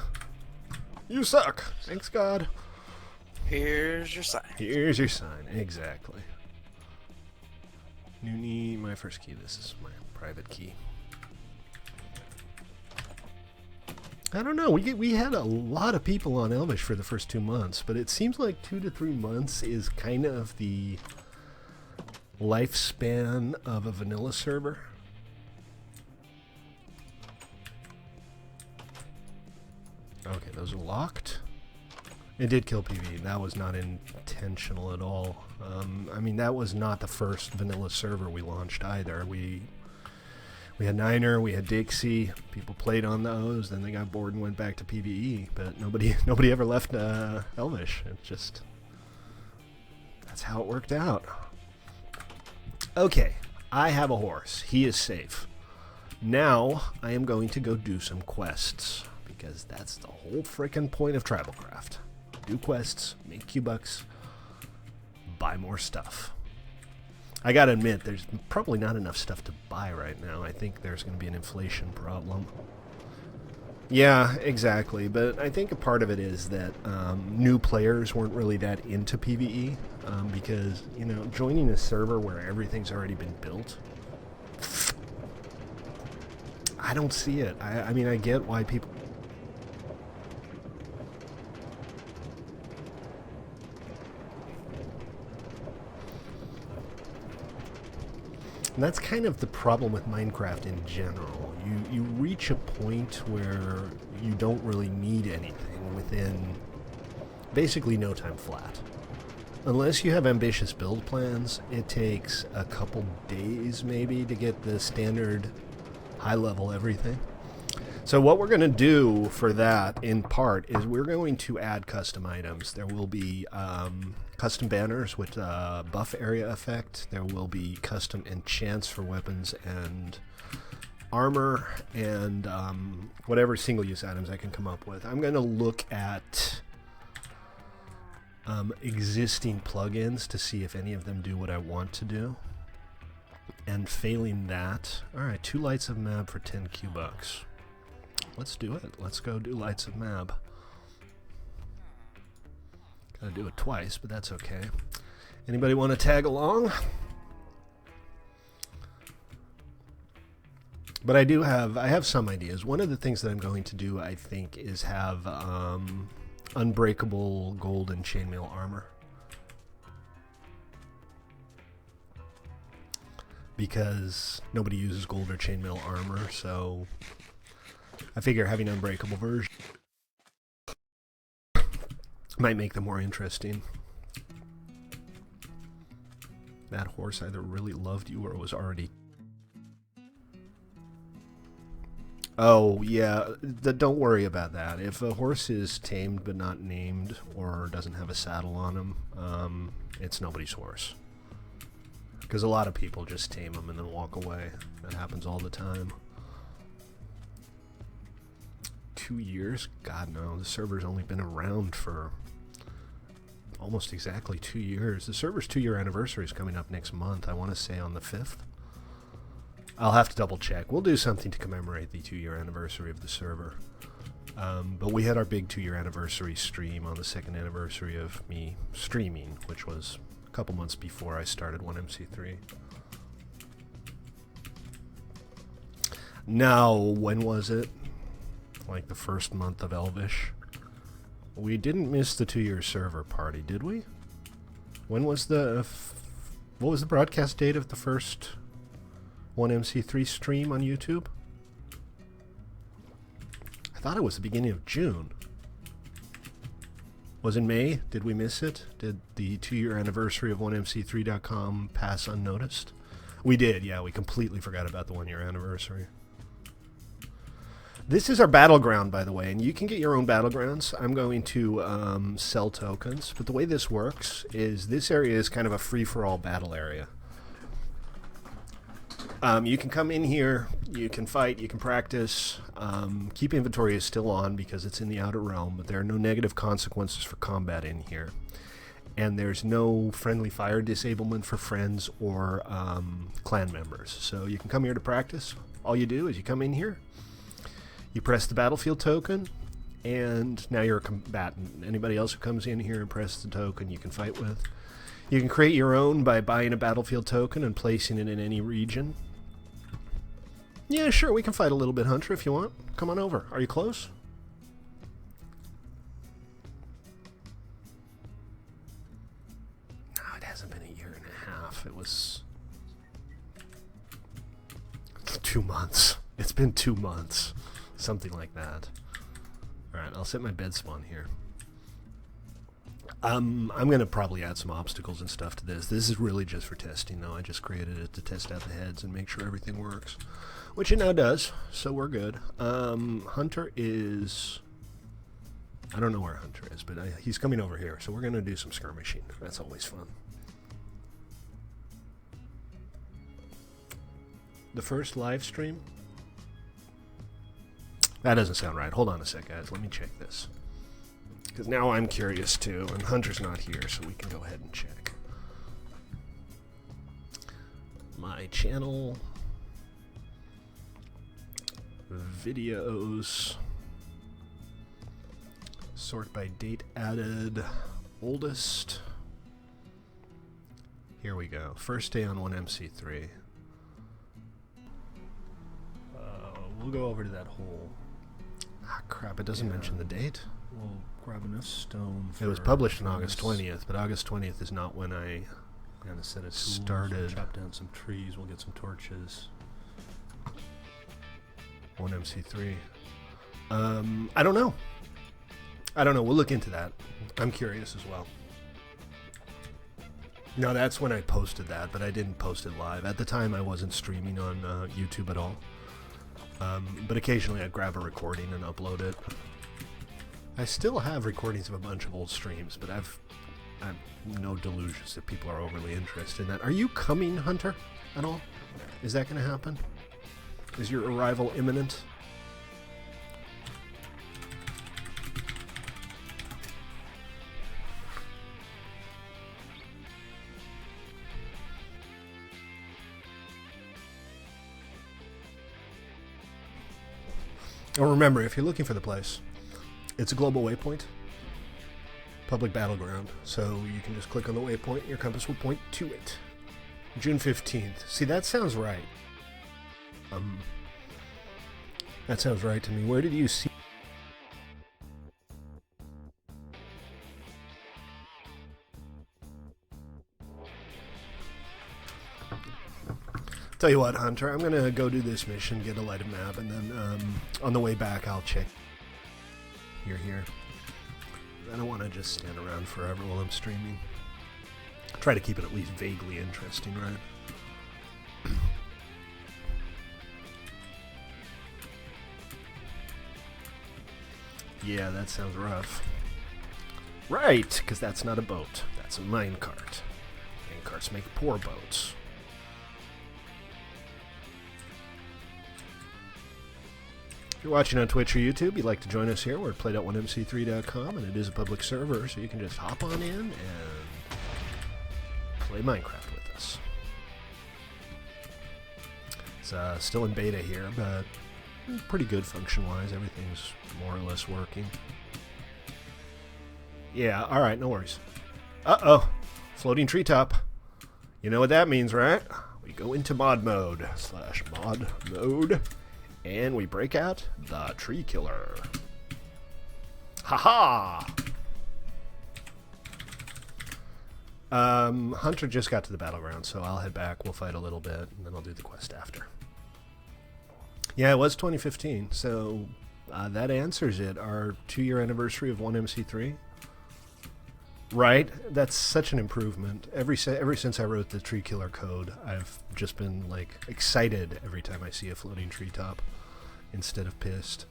You suck! Thanks God. Here's your sign. Here's your sign, exactly. Noonie, my first key. This is my private key. I don't know, we had a lot of people on Elvish for the first 2 months, but it seems like 2 to 3 months is kind of the lifespan of a vanilla server. Okay, those are locked. It did kill PV. That was not intentional at all. I mean, that was not the first vanilla server we launched either. We had Niner, we had Dixie. People played on those, then they got bored and went back to PvE. But nobody ever left Elvish. It's just that's how it worked out. Okay, I have a horse. He is safe. Now I am going to go do some quests because that's the whole frickin' point of TribalCraft. Do quests, make Q-Bucks, buy more stuff. I gotta admit, there's probably not enough stuff to buy right now. I think there's going to be an inflation problem. Yeah, exactly. But I think a part of it is that new players weren't really that into PvE because, you know, joining a server where everything's already been built, I don't see it. I mean, I get why people... And that's kind of the problem with Minecraft in general. You reach a point where you don't really need anything within basically no time flat. Unless you have ambitious build plans, it takes a couple days maybe to get the standard high level everything. So what we're going to do for that, in part, is we're going to add custom items. There will be custom banners with buff area effect. There will be custom enchants for weapons and armor, and whatever single-use items I can come up with. I'm going to look at existing plugins to see if any of them do what I want to do. And failing that, alright, 2 Lights of Mab for 10 Q-Bucks. Let's do it. Let's go do Lights of Mab. Gotta do it twice, but that's okay. Anybody want to tag along? But I have some ideas. One of the things that I'm going to do, I think, is have unbreakable gold and chainmail armor. Because nobody uses gold or chainmail armor, so I figure having unbreakable version might make them more interesting. That horse either really loved you or was already... Oh, yeah, don't worry about that. If a horse is tamed but not named or doesn't have a saddle on him, it's nobody's horse. Because a lot of people just tame them and then walk away. That happens all the time. 2 years? God, no. The server's only been around for almost exactly 2 years. The server's 2-year anniversary is coming up next month. I want to say on the 5th. I'll have to double check. We'll do something to commemorate the 2-year anniversary of the server. But we had our big 2-year anniversary stream on the 2nd anniversary of me streaming, which was a couple months before I started 1MC3. Now, when was it? Like the first month of Elvish. We didn't miss the 2-year server party, did we? When was the... what was the broadcast date of the first 1MC3 stream on YouTube? I thought it was the beginning of June. Was it May? Did we miss it? Did the 2-year anniversary of 1MC3.com pass unnoticed? We did, yeah. We completely forgot about the 1-year anniversary. This is our battleground, by the way, and you can get your own battlegrounds. I'm going to sell tokens, but the way this works is this area is kind of a free-for-all battle area. You can come in here, you can fight, you can practice. Keep inventory is still on because it's in the Outer Realm, but there are no negative consequences for combat in here. And there's no friendly fire disablement for friends or clan members. So you can come here to practice. All you do is you come in here, you press the battlefield token, and now you're a combatant. Anybody else who comes in here and presses the token you can fight with. You can create your own by buying a battlefield token and placing it in any region. Yeah, sure, we can fight a little bit, Hunter, if you want. Come on over. Are you close? No, it hasn't been a year and a half. It was 2 months. It's been 2 months. Something like that. Alright, I'll set my bed spawn here. I'm going to probably add some obstacles and stuff to this. This is really just for testing, though. I just created it to test out the heads and make sure everything works. Which it now does, so we're good. Hunter is... I don't know where Hunter is, but he's coming over here, so we're going to do some skirmishing. That's always fun. The first live stream? That doesn't sound right. Hold on a sec, guys. Let me check this. Because now I'm curious too, and Hunter's not here, so we can go ahead and check. My channel, videos, sort by date added, oldest. Here we go. First day on 1MC3. We'll go over to that hole. Ah, crap, it doesn't mention the date. We'll grab enough stone for... It was published on August 20th, but August 20th is not when I and a set of tools. started. We'll chop down some trees, we'll get some torches. 1MC3. I don't know. We'll look into that. I'm curious as well. No, that's when I posted that, but I didn't post it live. At the time, I wasn't streaming on YouTube at all. But occasionally I'd grab a recording and upload it. I still have recordings of a bunch of old streams, but I've no delusions that people are overly interested in that. Are you coming, Hunter, at all? Is that going to happen? Is your arrival imminent? Oh, remember, if you're looking for the place, it's a global waypoint, public battleground, so you can just click on the waypoint, your compass will point to it. June 15th. See, that sounds right. That sounds right to me. Where did you see... Tell you what, Hunter, I'm going to go do this mission, get a lighted map, and then on the way back I'll check here. I don't want to just stand around forever while I'm streaming. Try to keep it at least vaguely interesting, right? Yeah, that sounds rough. Right, because that's not a boat. That's a minecart. Minecarts make poor boats. If you're watching on Twitch or YouTube, you'd like to join us here. We're at play.1mc3.com, and it is a public server, so you can just hop on in and play Minecraft with us. It's still in beta here, but pretty good function-wise. Everything's more or less working. Yeah, alright, no worries. Uh-oh, floating treetop. You know what that means, right? We go into mod mode, /mod mode. And we break out the tree killer. Haha! Hunter just got to the battleground, so I'll head back. We'll fight a little bit, and then I'll do the quest after. Yeah, it was 2015, so that answers it. Our 2-year anniversary of 1MC3. Right? That's such an improvement. Ever since I wrote the tree killer code, I've just been like excited every time I see a floating treetop instead of pissed.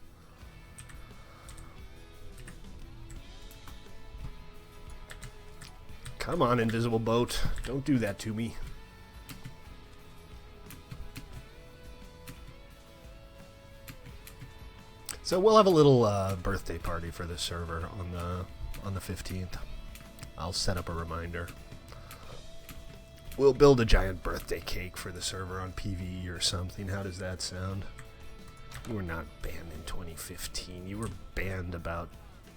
Come on, invisible boat. Don't do that to me. So we'll have a little birthday party for this server on the 15th. I'll set up a reminder. We'll build a giant birthday cake for the server on PvE or something. How does that sound? You were not banned in 2015. You were banned about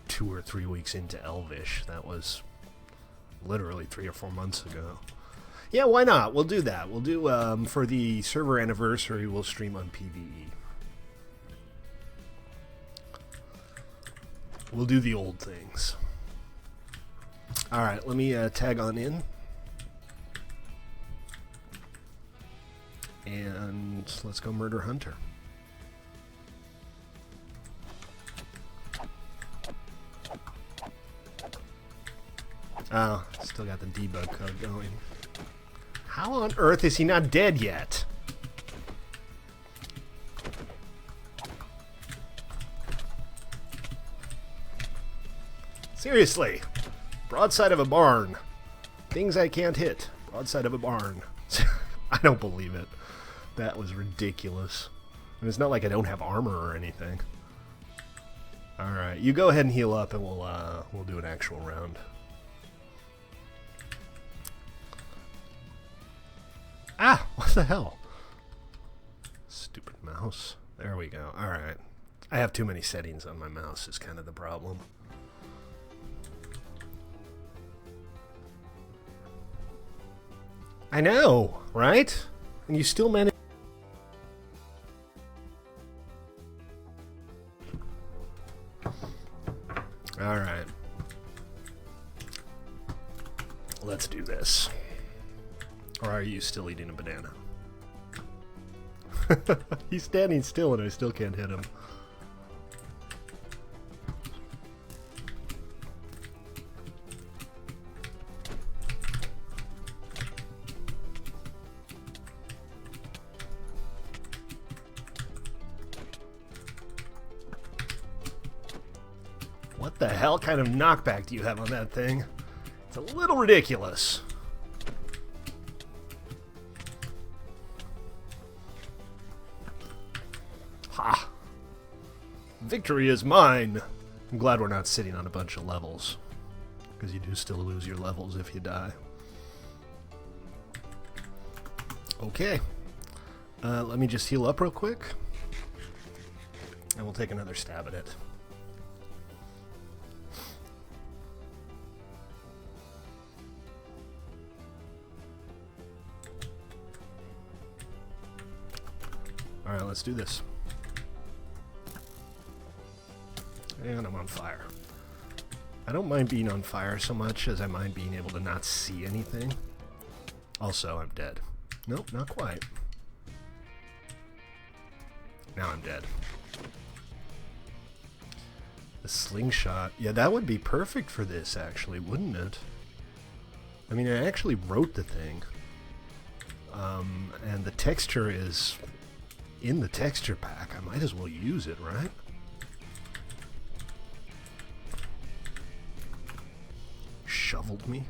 2 or 3 weeks into Elvish. That was literally 3 or 4 months ago. Yeah, why not? We'll do that. We'll do, for the server anniversary, we'll stream on PvE. We'll do the old things. Alright, let me tag on in. And let's go murder Hunter. Oh, still got the debug code going. How on earth is he not dead yet? Seriously. Broadside of a barn. Things I can't hit. Broadside of a barn. I don't believe it. That was ridiculous. And it's not like I don't have armor or anything. Alright, you go ahead and heal up and we'll do an actual round. Ah! What the hell? Stupid mouse. There we go. Alright. I have too many settings on my mouse is kind of the problem. I know, right? And you still manage... Alright. Let's do this. Or are you still eating a banana? He's standing still and I still can't hit him. the hell kind of knockback do you have on that thing? It's a little ridiculous. Ha! Victory is mine! I'm glad we're not sitting on a bunch of levels. Because you do still lose your levels if you die. Okay. Let me just heal up real quick. And we'll take another stab at it. Alright, let's do this. And I'm on fire. I don't mind being on fire so much as I mind being able to not see anything. Also, I'm dead. Nope, not quite. Now I'm dead. The slingshot. Yeah, that would be perfect for this, actually, wouldn't it? I mean, I actually wrote the thing. And the texture is in the texture pack. I might as well use it, right? Shoveled me.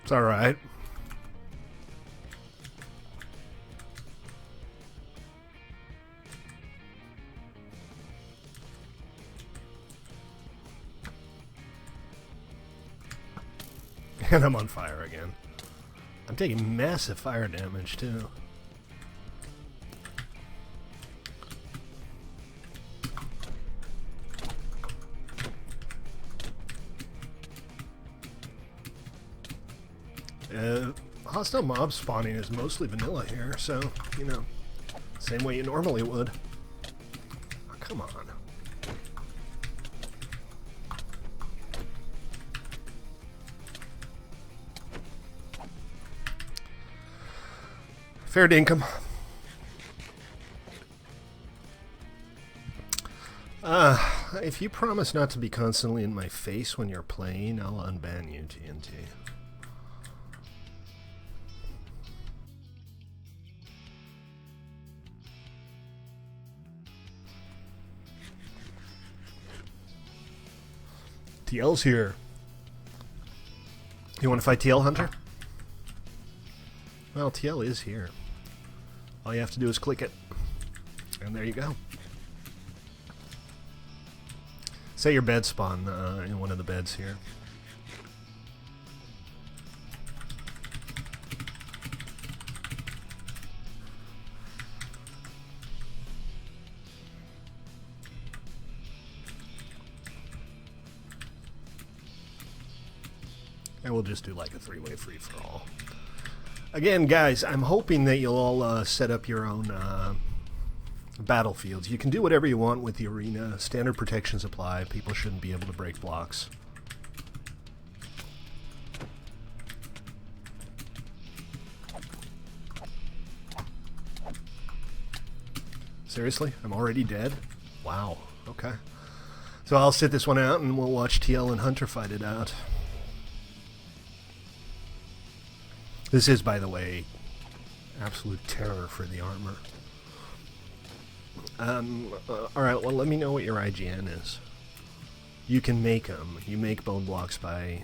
It's alright. And I'm on fire again. I'm taking massive fire damage too. Hostile mob spawning is mostly vanilla here, so, you know, same way you normally would. Oh, come on. Fair dinkum. If you promise not to be constantly in my face when you're playing, I'll unban you, TNT. TL's here. You want to fight TL, Hunter? Well, TL is here. All you have to do is click it. And there you go. Say your bed spawn in one of the beds here. And we'll just do like a three-way free-for-all. Again, guys, I'm hoping that you'll all set up your own battlefields. You can do whatever you want with the arena. Standard protections apply. People shouldn't be able to break blocks. Seriously? I'm already dead? Wow. Okay. So I'll sit this one out and we'll watch TL and Hunter fight it out. This is, by the way, absolute terror for the armor. Alright, well, let me know what your IGN is. You can make them. You make bone blocks by...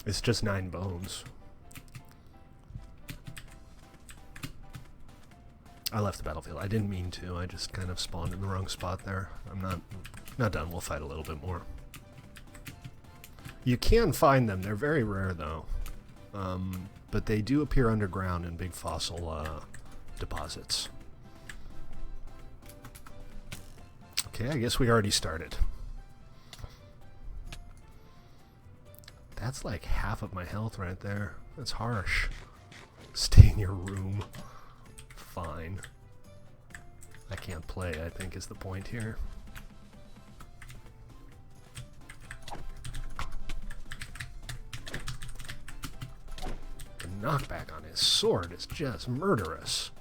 It's just 9 bones. I left the battlefield. I didn't mean to. I just kind of spawned in the wrong spot there. I'm not done. We'll fight a little bit more. You can find them. They're very rare, though. But they do appear underground in big fossil deposits. Okay, I guess we already started. That's like half of my health right there. That's harsh. Stay in your room. Fine. I can't play, I think, is the point here. The knockback on his sword is just murderous.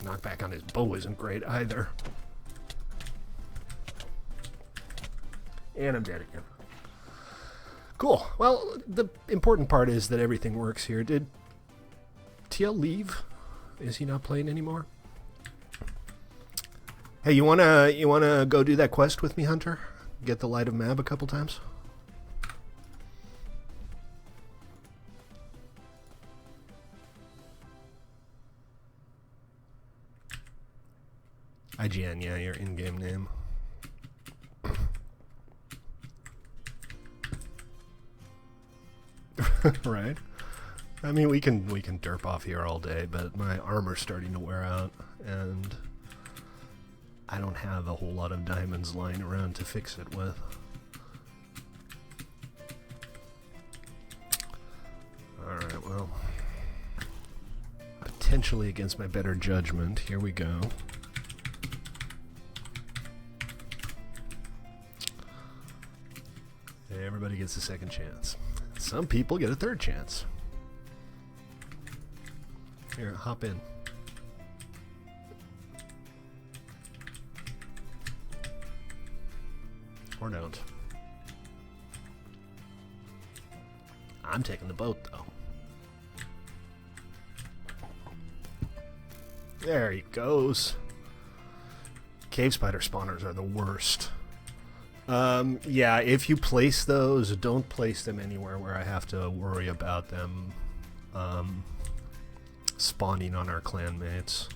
Knockback on his bow isn't great either. And I'm dead again. Cool. Well, the important part is that everything works here. Did TL leave? Is he not playing anymore? Hey, you wanna go do that quest with me, Hunter? Get the Light of Mab a couple times? IGN, yeah, your in-game name. Right? I mean, we can derp off here all day, but my armor's starting to wear out, and I don't have a whole lot of diamonds lying around to fix it with. Alright, well, potentially against my better judgment, here we go. Everybody gets a second chance. Some people get a third chance. Here, hop in. Or don't. I'm taking the boat, though. There he goes. Cave spider spawners are the worst. Yeah, if you place those, don't place them anywhere where I have to worry about them spawning on our clanmates.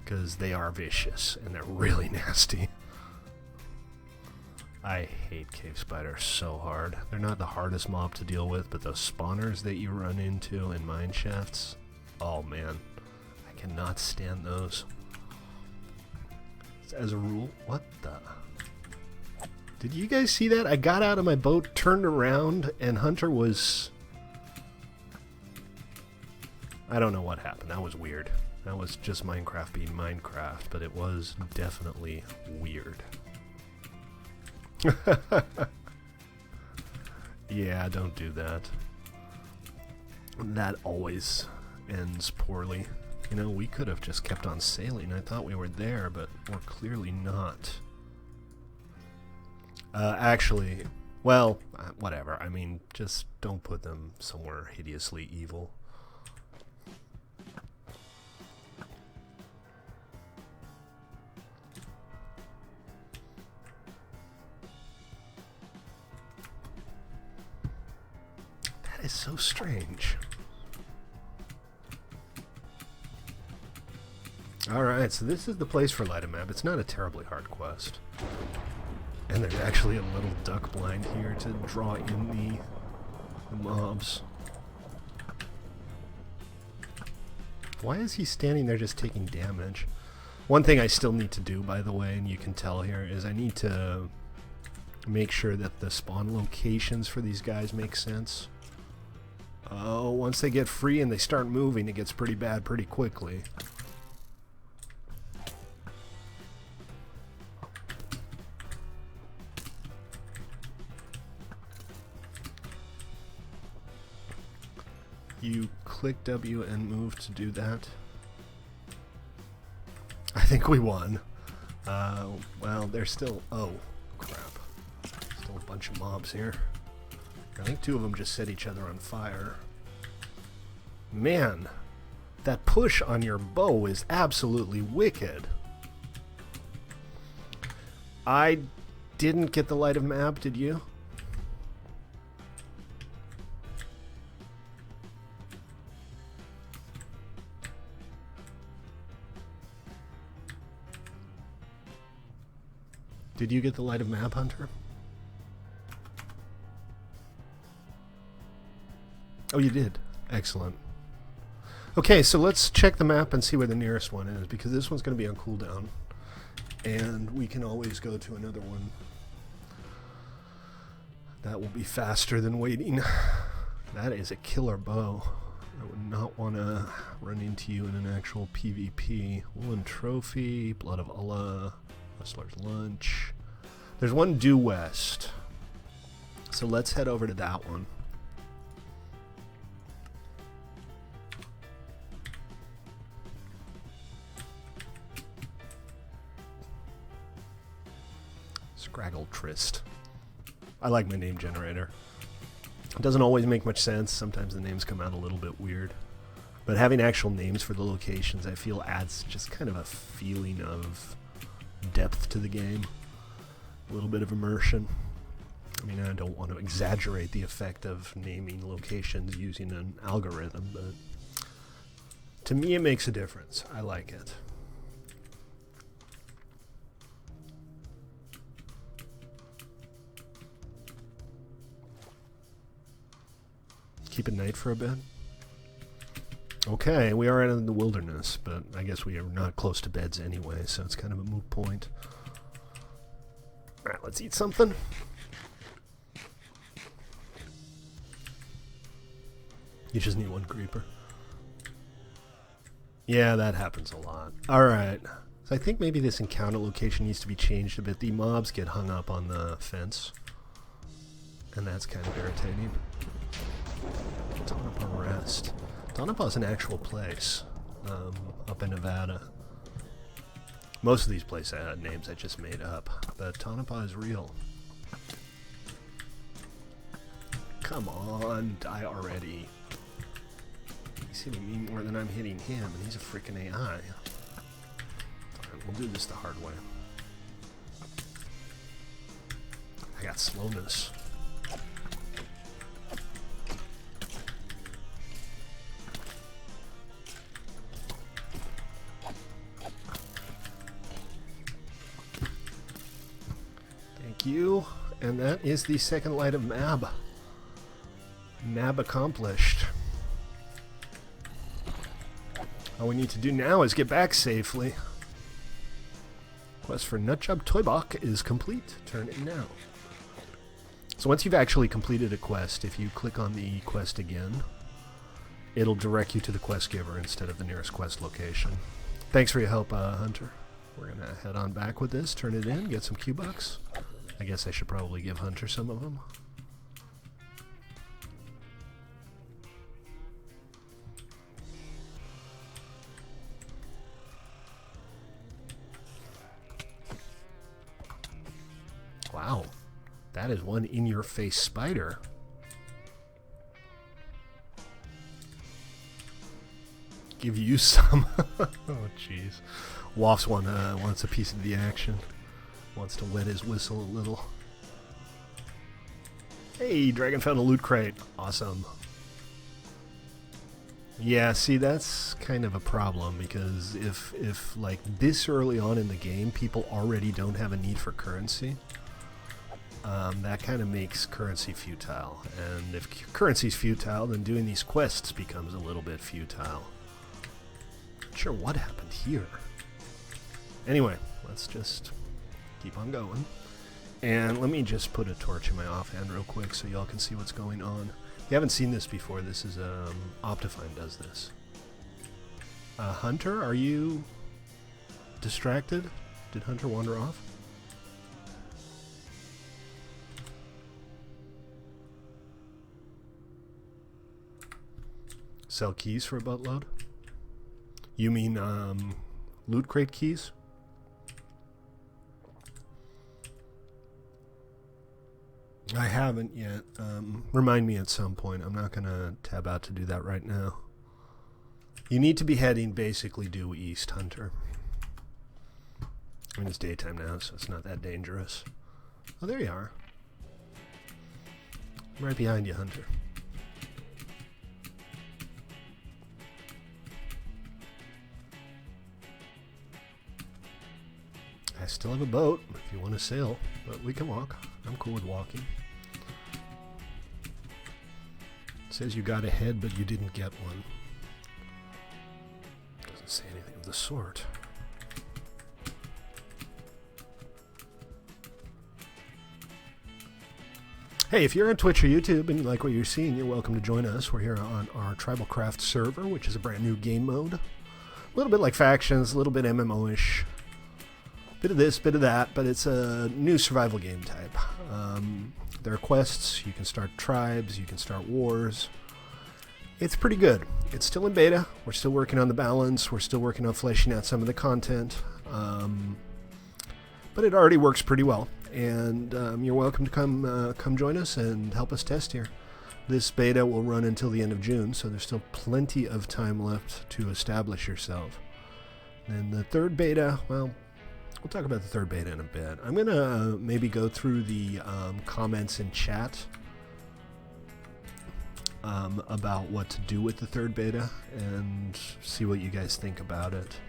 Because they are vicious, and they're really nasty. I hate cave spiders so hard. They're not the hardest mob to deal with, but those spawners that you run into in mine shafts, oh man, I cannot stand those. As a rule, what the? Did you guys see that? I got out of my boat, turned around, and Hunter was... I don't know what happened. That was weird. That was just Minecraft being Minecraft, but it was definitely weird. Yeah, don't do that. That always ends poorly. You know, we could have just kept on sailing. I thought we were there, but we're clearly not. Actually, well, whatever. I mean, just don't put them somewhere hideously evil. That is so strange. Alright, so this is the place for Light of Mab. It's not a terribly hard quest. And there's actually a little duck blind here to draw in the mobs. Why is he standing there just taking damage? One thing I still need to do, by the way, and you can tell here, is I need to make sure that the spawn locations for these guys make sense. Oh, once they get free and they start moving, it gets pretty bad pretty quickly. You click W and move to do that. I think we won. Well, there's still... Oh, crap. Still a bunch of mobs here. I think two of them just set each other on fire. Man, that push on your bow is absolutely wicked. I didn't get the Light of Mab, did you? Did you get the Light of Mab, Hunter? Oh, you did. Excellent. Okay, so let's check the map and see where the nearest one is, because this one's going to be on cooldown. And we can always go to another one. That will be faster than waiting. That is a killer bow. I would not want to run into you in an actual PvP. Woolen Trophy, Blood of Allah, Hustler's Lunch. There's one due west. So let's head over to that one. Scraggle Trist. I like my name generator. It doesn't always make much sense. Sometimes the names come out a little bit weird. But having actual names for the locations, I feel, adds just kind of a feeling of depth to the game. A little bit of immersion. I mean, I don't want to exaggerate the effect of naming locations using an algorithm, but to me it makes a difference. I like it. Keep it night for a bit. Okay, we are out in the wilderness, but I guess we are not close to beds anyway, so it's kind of a moot point. Alright, let's eat something. You just need one creeper. Yeah, that happens a lot. Alright, so I think maybe this encounter location needs to be changed a bit. The mobs get hung up on the fence, and that's kind of irritating. Tonopah Rest. Tonopah is an actual place up in Nevada. Most of these places had names I just made up, but Tonopah is real. Come on, die already. He's hitting me more than I'm hitting him, and he's a freaking AI. Alright, we'll do this the hard way. I got slowness. You, and that is the second light of Mab. Mab accomplished. All we need to do now is get back safely. Quest for Nutjob ToyBox is complete. Turn in now. So once you've actually completed a quest, if you click on the quest again, it'll direct you to the quest giver instead of the nearest quest location. Thanks for your help, Hunter. We're gonna head on back with this, turn it in, get some Q-Bucks. I guess I should probably give Hunter some of them. Wow, that is one in-your-face spider. Give you some. Oh, jeez. Waffs wants a piece of the action. Wants to wet his whistle a little. Hey, Dragon found a loot crate. Awesome. Yeah, see, that's kind of a problem, because if like this early on in the game people already don't have a need for currency, that kind of makes currency futile. And if currency's futile, then doing these quests becomes a little bit futile. Not sure what happened here. Anyway, let's just keep on going. And let me just put a torch in my offhand real quick so y'all can see what's going on. If you haven't seen this before, this is Optifine does this. Hunter, are you distracted? Did Hunter wander off? Sell keys for a buttload? You mean loot crate keys? I haven't yet. Remind me at some point. I'm not going to tab out to do that right now. You need to be heading basically due east, Hunter. I mean, it's daytime now, so it's not that dangerous. Oh, there you are. I'm right behind you, Hunter. I still have a boat if you want to sail, but we can walk. I'm cool with walking. It says you got ahead, but you didn't get one. Doesn't say anything of the sort. Hey, if you're on Twitch or YouTube and you like what you're seeing, you're welcome to join us. We're here on our TribalCraft server, which is a brand new game mode. A little bit like Factions, a little bit MMO-ish. Bit of this, bit of that, but it's a new survival game type. There are quests, you can start tribes, you can start wars. It's pretty good. It's still in beta. We're still working on the balance. We're still working on fleshing out some of the content. But it already works pretty well. and you're welcome to come join us and help us test here. This beta will run until the end of June, so there's still plenty of time left to establish yourself. And the third beta, well, we'll talk about the third beta in a bit. I'm going to maybe go through the comments in chat about what to do with the third beta and see what you guys think about it.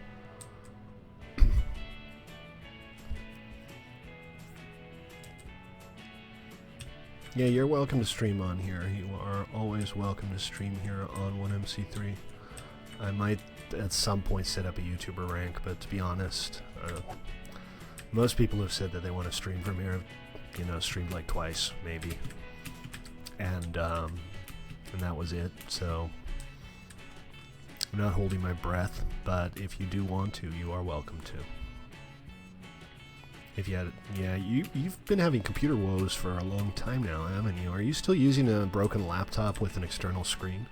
Yeah, you're welcome to stream on here. You are always welcome to stream here on 1MC3. I might at some point set up a YouTuber rank, but to be honest, most people have said that they want to stream from here. You know, streamed like twice, maybe. And that was it, so I'm not holding my breath, but if you do want to, you are welcome to. If you had, yeah, you've been having computer woes for a long time now, haven't you? Are you still using a broken laptop with an external screen?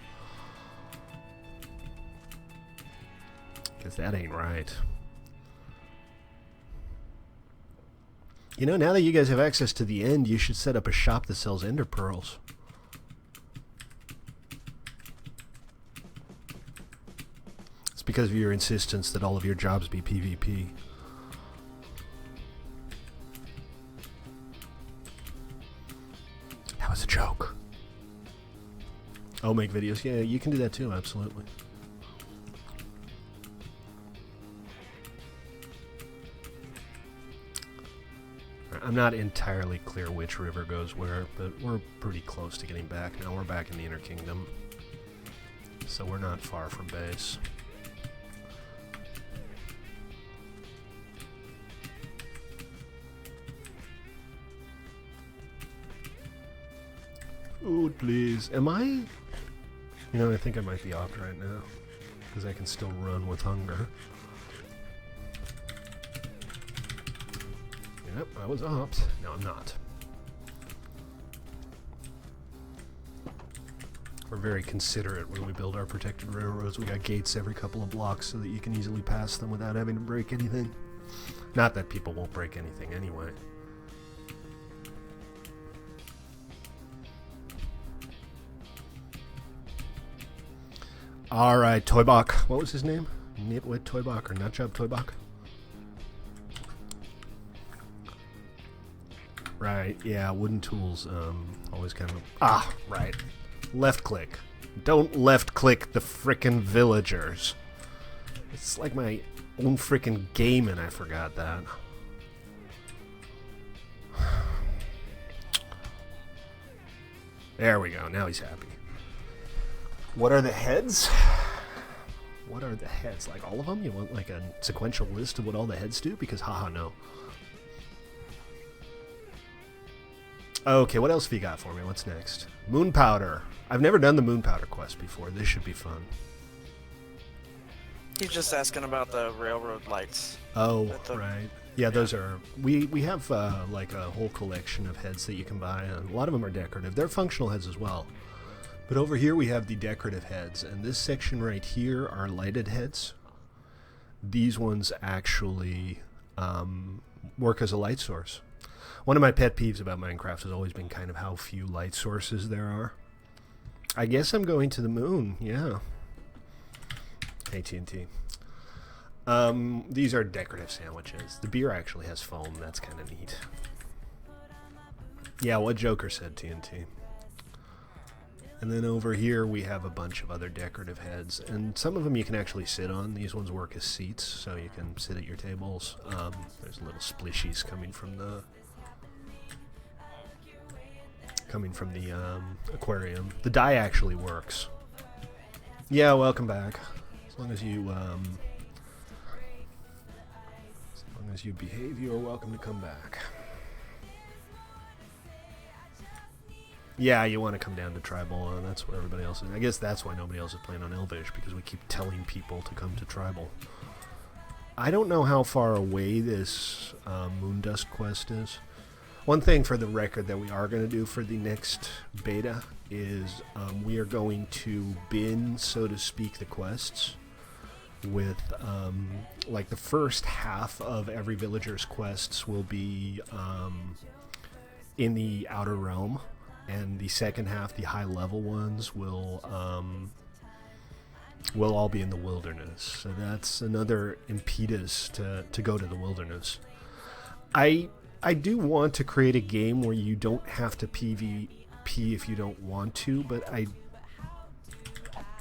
Because that ain't right. You know, now that you guys have access to the end, you should set up a shop that sells ender pearls. It's because of your insistence that all of your jobs be PvP. That was a joke. Oh, make videos? Yeah, you can do that too, absolutely. I'm not entirely clear which river goes where, but we're pretty close to getting back now. We're back in the Inner Kingdom, so we're not far from base. Food, please. Am I... You know, I think I might be opt right now, because I can still run with hunger. Yep, I was opt. No, I'm not. We're very considerate when we build our protected railroads. We got gates every couple of blocks so that you can easily pass them without having to break anything. Not that people won't break anything anyway. Alright, ToyBox. What was his name? Nitwit ToyBox or Nutjob ToyBox? Right, yeah, wooden tools, always kind of... Ah, right. Left click. Don't left click the frickin' villagers. It's like my own frickin' game and I forgot that. There we go, now he's happy. What are the heads? What are the heads? Like all of them? You want like a sequential list of what all the heads do? Because haha, no. Okay, what else have you got for me? What's next? Moon Powder. I've never done the Moon Powder quest before. This should be fun. He's just asking about the railroad lights. Oh, right. Yeah, those are... We have like a whole collection of heads that you can buy. And a lot of them are decorative. They're functional heads as well. But over here we have the decorative heads. And this section right here are lighted heads. These ones actually work as a light source. One of my pet peeves about Minecraft has always been kind of how few light sources there are. I guess I'm going to the moon, yeah. Hey, TNT. These are decorative sandwiches. The beer actually has foam, that's kind of neat. Yeah, what Joker said, TNT. And then over here we have a bunch of other decorative heads. And some of them you can actually sit on. These ones work as seats, so you can sit at your tables. There's little splishies coming from the... aquarium. The dye actually works. Yeah, welcome back. As long as you behave, you are welcome to come back. Yeah, you want to come down to Tribal. That's where everybody else is. I guess that's why nobody else is playing on Elvish, because we keep telling people to come to Tribal. I don't know how far away this Moondust quest is. One thing for the record that we are going to do for the next beta is we are going to bin, so to speak, the quests. with like the first half of every villager's quests will be in the outer realm, and the second half, the high level ones, will all be in the wilderness. So that's another impetus to go to the wilderness. I do want to create a game where you don't have to PvP if you don't want to, but I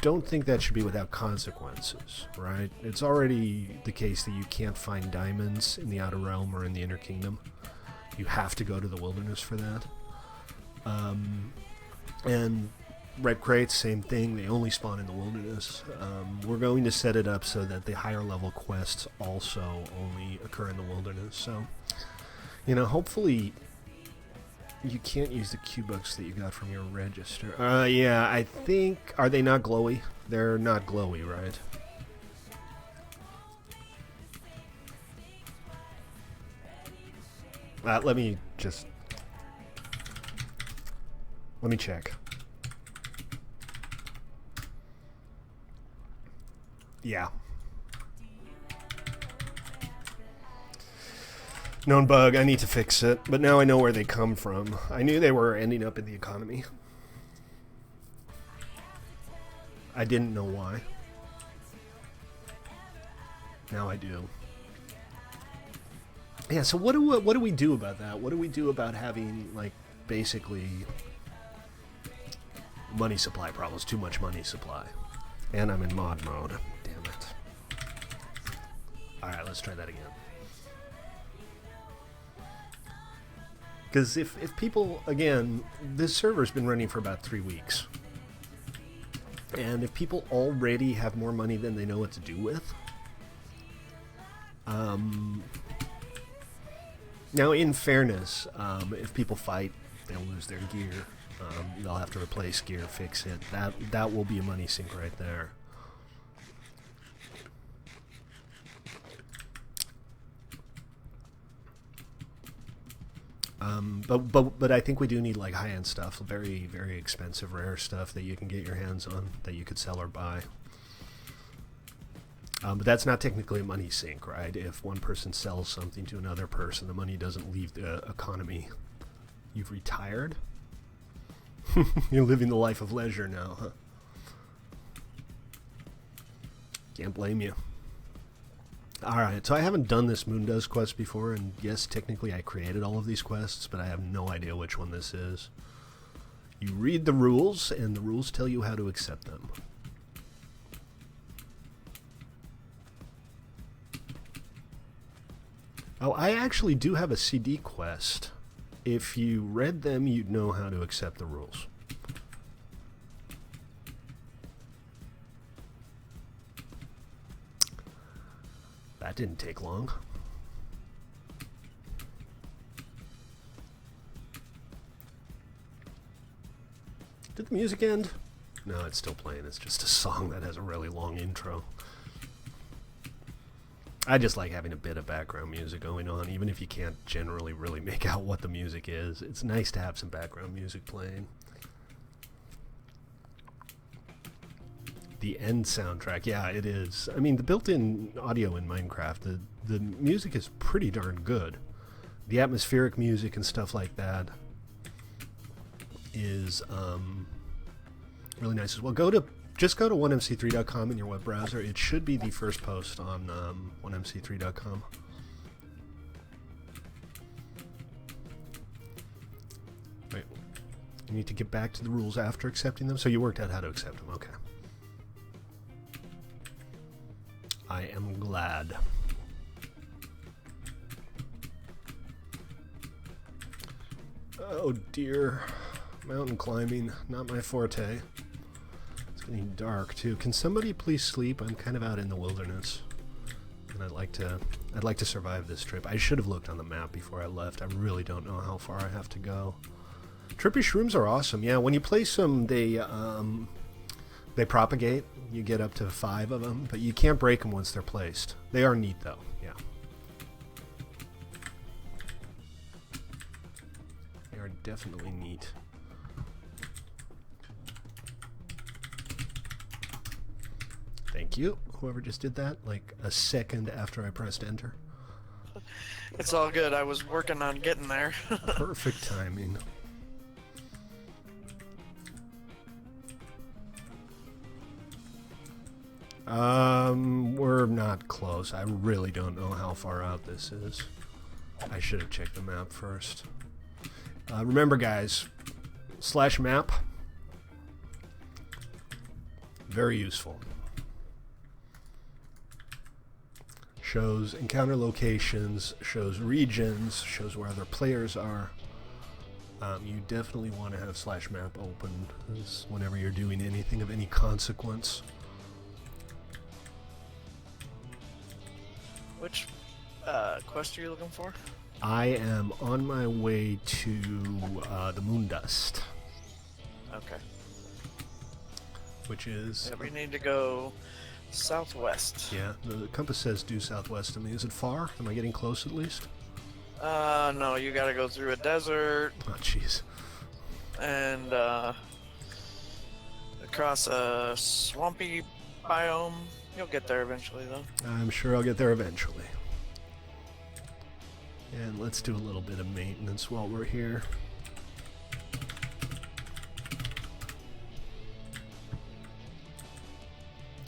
don't think that should be without consequences, right? It's already the case that you can't find diamonds in the Outer Realm or in the Inner Kingdom. You have to go to the wilderness for that. And red crates, same thing. They only spawn in the wilderness. We're going to set it up so that the higher level quests also only occur in the wilderness. So, you know, hopefully you can't use the Q-Bucks that you got from your register. Yeah, I think... Are they not glowy? They're not glowy, right? Let me check. Yeah. Known bug, I need to fix it, but now I know where they come from. I knew they were ending up in the economy. I didn't know why. Now I do. Yeah, so what do we do about that? What do we do about having, like, basically money supply problems? Too much money supply. And I'm in mod mode. Damn it. Alright, let's try that again. Because if people, again, this server's been running for about 3 weeks. And if people already have more money than they know what to do with... now, in fairness, if people fight, they'll lose their gear. They'll have to replace gear, fix it. That will be a money sink right there. But I think we do need like high-end stuff, very, very expensive, rare stuff that you can get your hands on, that you could sell or buy. But that's not technically a money sink, right? If one person sells something to another person, the money doesn't leave the economy. You've retired? You're living the life of leisure now, huh? Can't blame you. Alright, so I haven't done this Moondust quest before, and yes, technically I created all of these quests, but I have no idea which one this is. You read the rules, and the rules tell you how to accept them. Oh, I actually do have a CD quest. If you read them, you'd know how to accept the rules. That didn't take long. Did the music end? No, it's still playing. It's just a song that has a really long intro. I just like having a bit of background music going on, even if you can't generally really make out what the music is. It's nice to have some background music playing. The end soundtrack, yeah, it is. I mean, the built-in audio in Minecraft, the music is pretty darn good. The atmospheric music and stuff like that is really nice as well. Just go to 1mc3.com in your web browser. It should be the first post on 1mc3.com. Right. You need to get back to the rules after accepting them. So you worked out how to accept them. Okay. I am glad. Oh dear. Mountain climbing, not my forte. It's getting dark too. Can somebody please sleep? I'm kind of out in the wilderness. And I'd like to survive this trip. I should have looked on the map before I left. I really don't know how far I have to go. Trippy shrooms are awesome. Yeah, when you place them, they propagate. You get up to 5 of them, but you can't break them once they're placed. They are neat though. Yeah. They are definitely neat. Thank Thank you. Whoever just did that, like a second after I pressed enter. It's all good. I was working on getting there. Perfect timing. We're not close. I really don't know how far out this is. I should have checked the map first. Remember, guys, /map, very useful. Shows encounter locations, shows regions, shows where other players are. You definitely want to have /map open whenever you're doing anything of any consequence. Which quest are you looking for? I am on my way to the moon dust. Okay. Which is... Yeah, we need to go southwest. Yeah, the compass says due southwest to me. Is it far? Am I getting close at least? No, you gotta go through a desert. Oh, jeez. And, across a swampy biome. You'll get there eventually, though. I'm sure I'll get there eventually. And let's do a little bit of maintenance while we're here.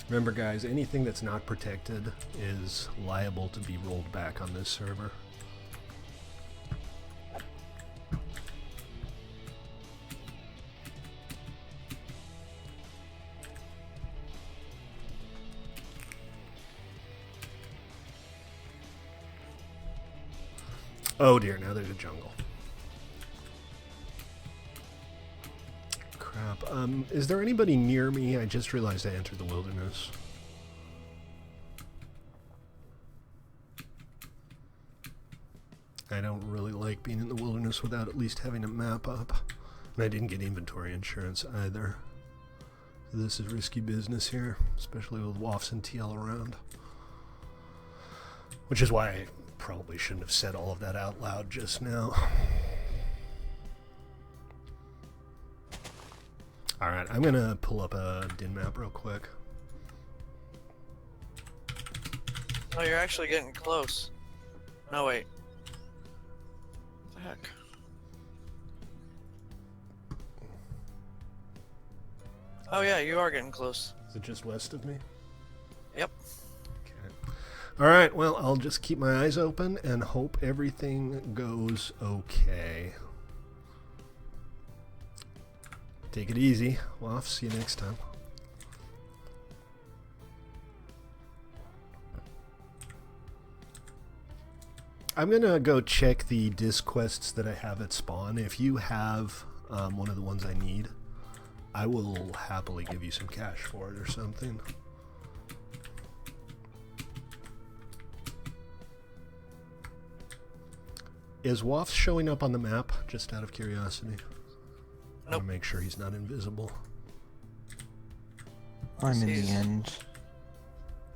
Remember, guys, anything that's not protected is liable to be rolled back on this server. Oh dear, now there's a jungle. Crap. Is there anybody near me? I just realized I entered the wilderness. I don't really like being in the wilderness without at least having a map up. And I didn't get inventory insurance either. This is risky business here, especially with WAFs and TL around. Which is why I probably shouldn't have said all of that out loud just now. Alright, I'm gonna pull up a din map real quick. Oh, you're actually getting close. No, wait. What the heck? Oh yeah, you are getting close. Is it just west of me? Yep. Okay. Alright, well, I'll just keep my eyes open and hope everything goes okay. Take it easy. Well, see you next time. I'm gonna go check the disc quests that I have at spawn. If you have one of the ones I need, I will happily give you some cash for it or something. Is Waff showing up on the map, just out of curiosity? I want to make sure he's not invisible. I'm in the end.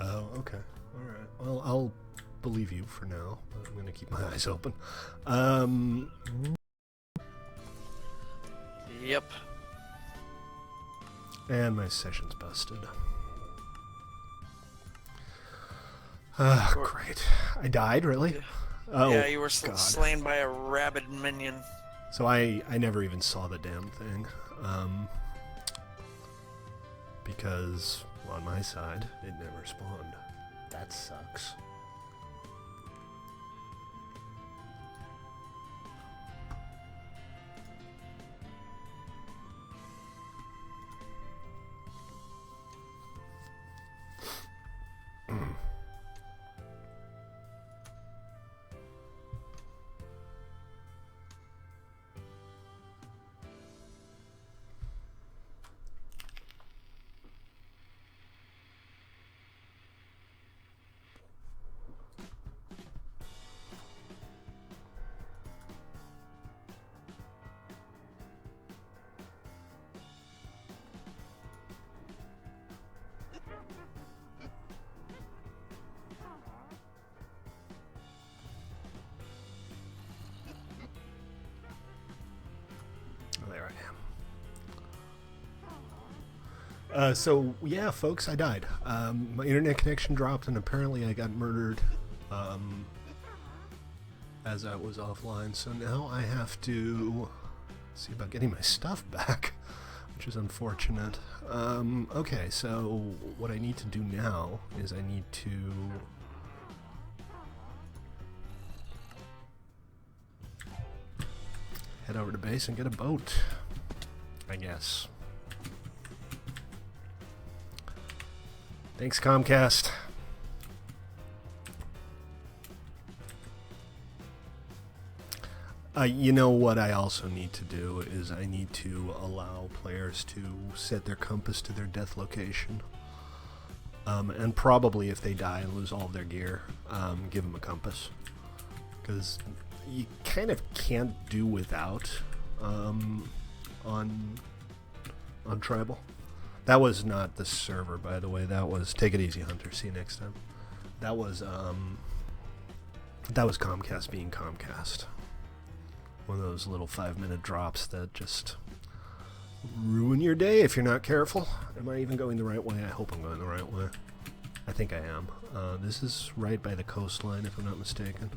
Oh, okay. Alright. Well, I'll believe you for now, but I'm going to keep my eyes open. Yep. And my session's busted. Great. I died, really? Yeah. Oh, Yeah, you were God. slain by a rabid minion. So I never even saw the damn thing. Because on my side, it never spawned. That sucks. So yeah, folks, I died. My internet connection dropped, and apparently I got murdered as I was offline. So now I have to see about getting my stuff back, which is unfortunate. Okay, so what I need to do now is I need to head over to base and get a boat, I guess. Thanks, Comcast. You know what I also need to do is I need to allow players to set their compass to their death location. And probably if they die and lose all of their gear, give them a compass. Because you kind of can't do without on Tribal. That was not the server, by the way. That was Take It Easy, Hunter. See you next time. That was Comcast being Comcast. One of those little 5-minute drops that just ruin your day if you're not careful. Am I even going the right way? I hope I'm going the right way. I think I am. This is right by the coastline, if I'm not mistaken.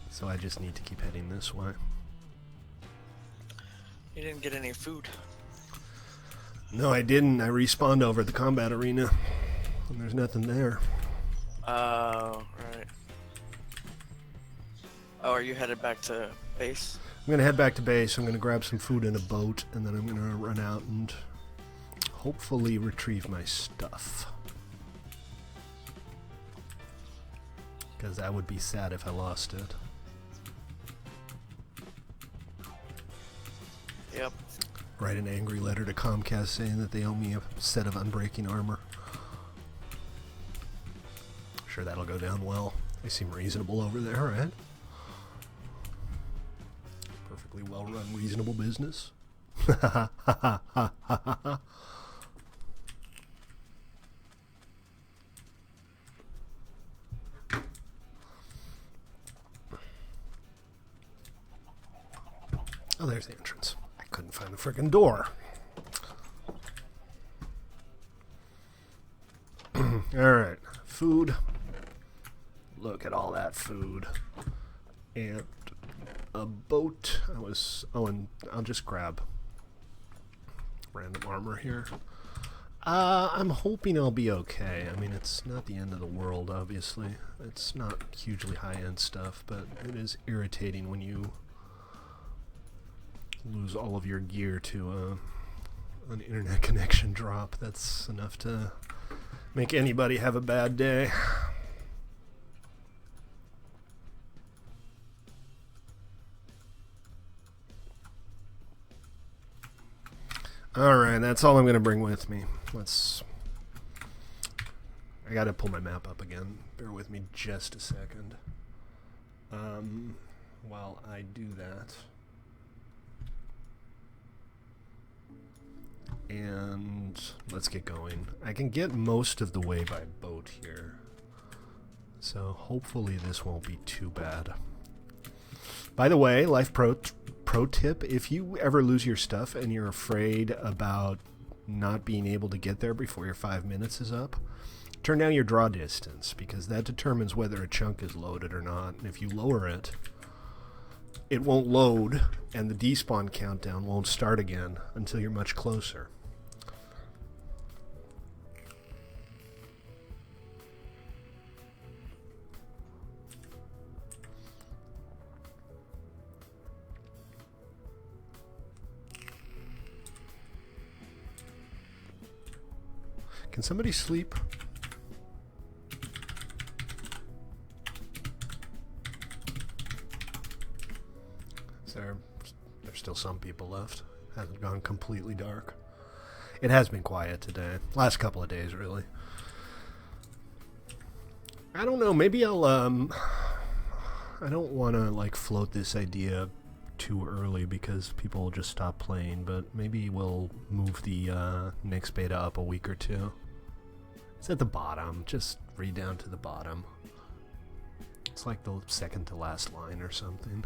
So I just need to keep heading this way. You didn't get any food. No, I didn't. I respawned over at the combat arena, and there's nothing there. Oh, right. Oh, are you headed back to base? I'm going to head back to base. I'm going to grab some food in a boat, and then I'm going to run out and hopefully retrieve my stuff. Because that would be sad if I lost it. Yep. Write an angry letter to Comcast saying that they owe me a set of unbreaking armor. Sure, that'll go down well. They seem reasonable over there, right? Perfectly well-run, reasonable business. Oh, there's the entrance. I couldn't find the frickin' door. Alright, food. Look at all that food. And a boat. And I'll just grab random armor here. I'm hoping I'll be okay. I mean, it's not the end of the world, obviously. It's not hugely high-end stuff, but it is irritating when you lose all of your gear to an internet connection drop. That's enough to make anybody have a bad day. Alright, that's all I'm going to bring with me. I got to pull my map up again. Bear with me just a second. While I do that. And let's get going. I can get most of the way by boat here. So hopefully this won't be too bad. By the way, life pro tip, if you ever lose your stuff and you're afraid about not being able to get there before your 5 minutes is up, turn down your draw distance, because that determines whether a chunk is loaded or not. And if you lower it, it won't load, and the despawn countdown won't start again until you're much closer. Can somebody sleep? There's still some people left. Hasn't gone completely dark. It has been quiet today. Last couple of days, really. I don't know. Maybe I'll, I don't want to, like, float this idea too early because people will just stop playing, but maybe we'll move the next beta up a week or two. It's at the bottom. Just read down to the bottom. It's like the second to last line or something.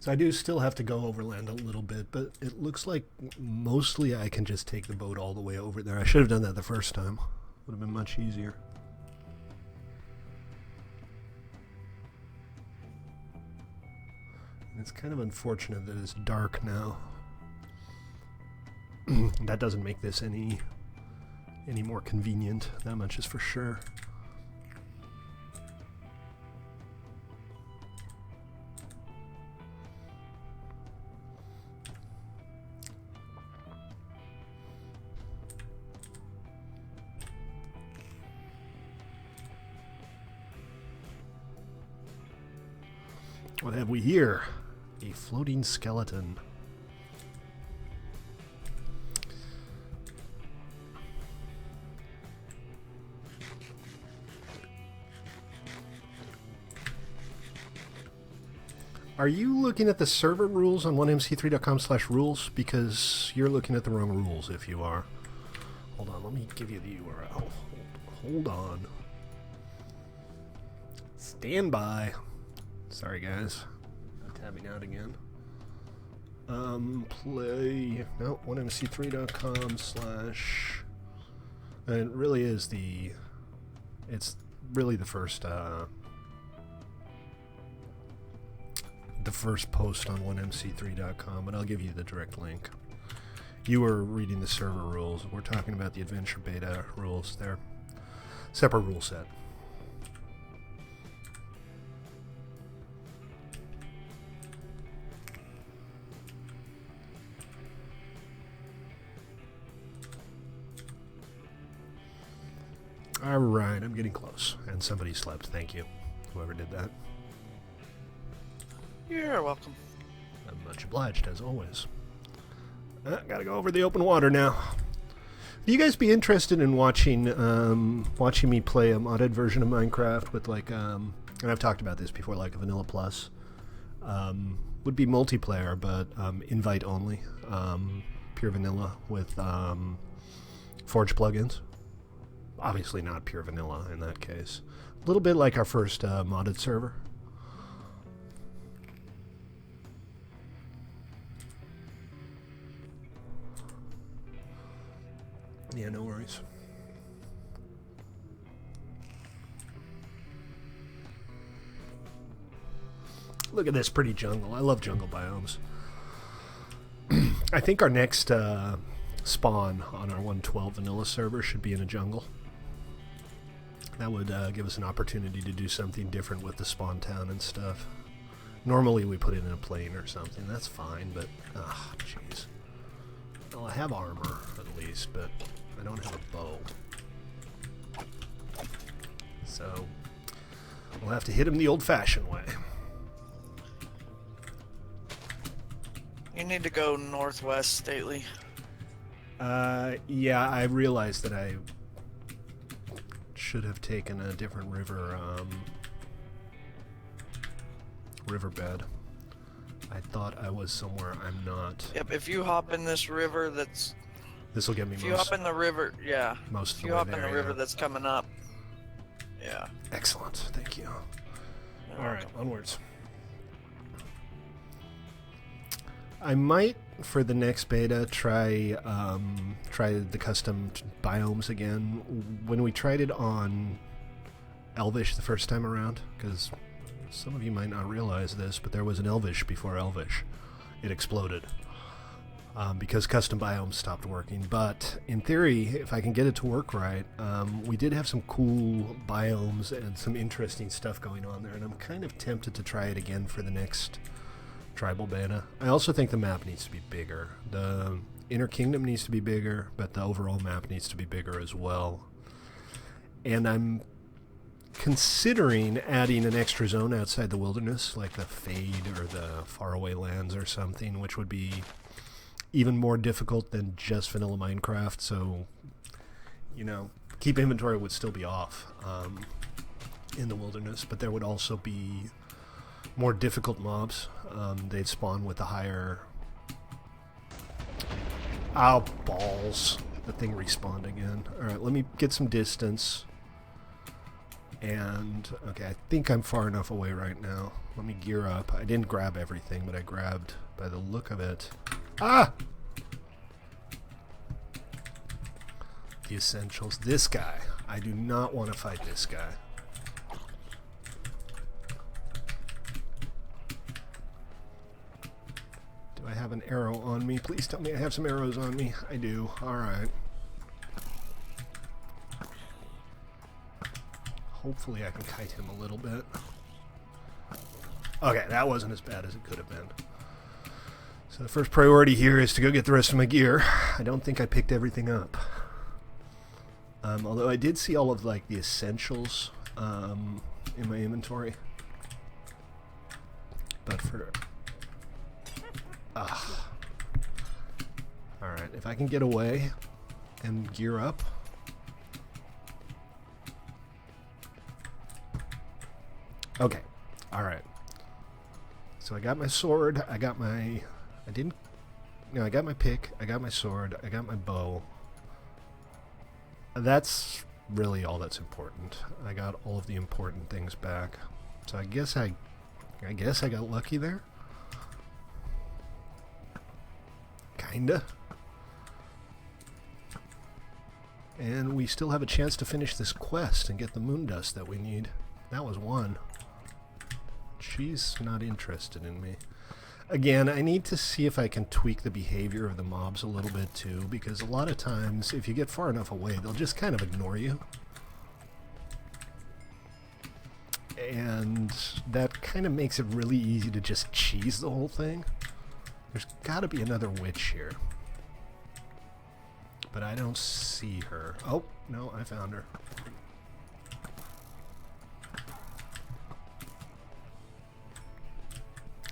So I do still have to go overland a little bit, but it looks like mostly I can just take the boat all the way over there. I should have done that the first time. Would have been much easier. And it's kind of unfortunate that it's dark now. That doesn't make this any more convenient. That much is for sure. What have we here? A floating skeleton. Are you looking at the server rules on 1mc3.com/rules? Because you're looking at the wrong rules if you are. Hold on, let me give you the URL. Hold on. Stand by. Sorry, guys. I'm tabbing out again. Play. No, 1mc3.com/. And it really is the. It's really the first post on 1mc3.com, but I'll give you the direct link. You were reading the server rules. We're talking about the adventure beta rules there. Separate rule set. Alright, I'm getting close. And somebody slept. Thank you. Whoever did that. You're welcome. I'm much obliged, as always. Gotta go over the open water now. Would you guys be interested in watching me play a modded version of Minecraft with like, and I've talked about this before, like a Vanilla Plus? Would be multiplayer, but invite only. Pure Vanilla with Forge plugins. Obviously not pure vanilla in that case. A little bit like our first modded server. Yeah, no worries. Look at this pretty jungle. I love jungle biomes. I think our next spawn on our 112 vanilla server should be in a jungle. That would give us an opportunity to do something different with the spawn town and stuff. Normally we put it in a plane or something. That's fine, but jeez. Well, I have armor at least, but I don't have a bow. So we'll have to hit him the old-fashioned way. You need to go northwest, Stately. Yeah, I realized that I should have taken a different riverbed. I thought I was somewhere I'm not. Yep, if you hop in this river that's... This will get me If you hop in the river, yeah. most of the If you way hop there, in the yeah. river that's coming up, yeah. Excellent, thank you. Alright, onwards. I might, for the next beta, try the custom biomes again. When we tried it on Elvish the first time around, because some of you might not realize this, but there was an Elvish before Elvish. It exploded because custom biomes stopped working. But in theory, if I can get it to work right, we did have some cool biomes and some interesting stuff going on there, and I'm kind of tempted to try it again for the next tribal beta. I also think the map needs to be bigger. The Inner Kingdom needs to be bigger, but the overall map needs to be bigger as well. And I'm considering adding an extra zone outside the wilderness, like the Fade or the Faraway Lands or something, which would be even more difficult than just vanilla Minecraft. So, you know, keep inventory would still be off in the wilderness, but there would also be more difficult mobs. They'd spawn with a higher... Ow, balls. The thing respawned again. Alright, let me get some distance. And, okay, I think I'm far enough away right now. Let me gear up. I didn't grab everything, but I grabbed, by the look of it... Ah! The essentials. This guy. I do not want to fight this guy. Do I have an arrow on me? Please tell me I have some arrows on me. I do. Alright. Hopefully I can kite him a little bit. Okay, that wasn't as bad as it could have been. So the first priority here is to go get the rest of my gear. I don't think I picked everything up. Although I did see all of like the essentials in my inventory. But for... Alright, if I can get away and gear up... Okay, alright. So I got my sword, I got my... I got my pick, I got my sword, I got my bow. That's really all that's important. I got all of the important things back. So I guess I got lucky there. Kinda. And we still have a chance to finish this quest and get the moon dust that we need. That was one. She's not interested in me. Again, I need to see if I can tweak the behavior of the mobs a little bit too, because a lot of times, if you get far enough away, they'll just kind of ignore you. And that kind of makes it really easy to just cheese the whole thing. There's gotta be another witch here. But I don't see her. Oh, no, I found her.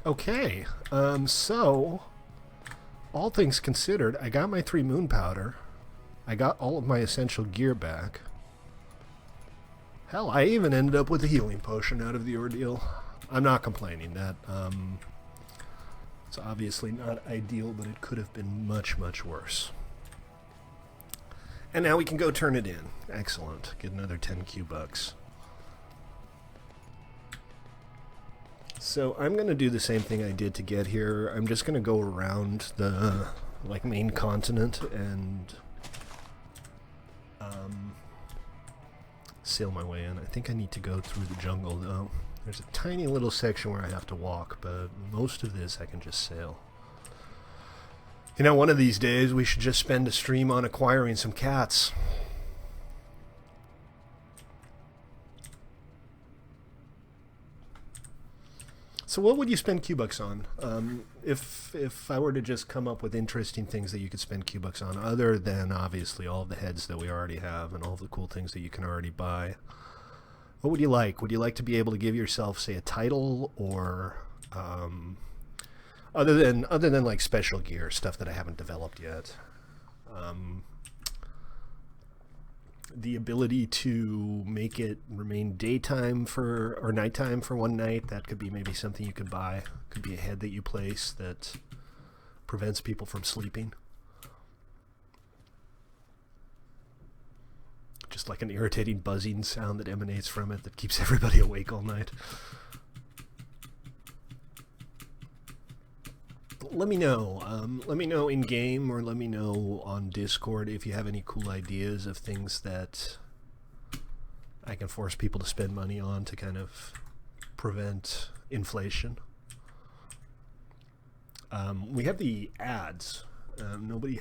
Okay, so, all things considered, I got my 3 moon powder. I got all of my essential gear back. Hell, I even ended up with a healing potion out of the ordeal. I'm not complaining. That, it's obviously not ideal, but it could have been much, much worse. And now we can go turn it in. Excellent. Get another 10 Q-bucks. So I'm going to do the same thing I did to get here. I'm just going to go around the main continent and sail my way in. I think I need to go through the jungle though. There's a tiny little section where I have to walk, but most of this I can just sail. You know, one of these days we should just spend a stream on acquiring some cats. So what would you spend Q-bucks on? If I were to just come up with interesting things that you could spend Q-bucks on, other than obviously all of the heads that we already have and all of the cool things that you can already buy, what would you like? Would you like to be able to give yourself, say, a title, or other than like special gear, stuff that I haven't developed yet? The ability to make it remain daytime or nighttime for one night, that could be maybe something you could buy. Could be a head that you place that prevents people from sleeping. Just like an irritating buzzing sound that emanates from it that keeps everybody awake all night. Let me know. Let me know in game, or let me know on Discord if you have any cool ideas of things that I can force people to spend money on to kind of prevent inflation. We have the ads. Nobody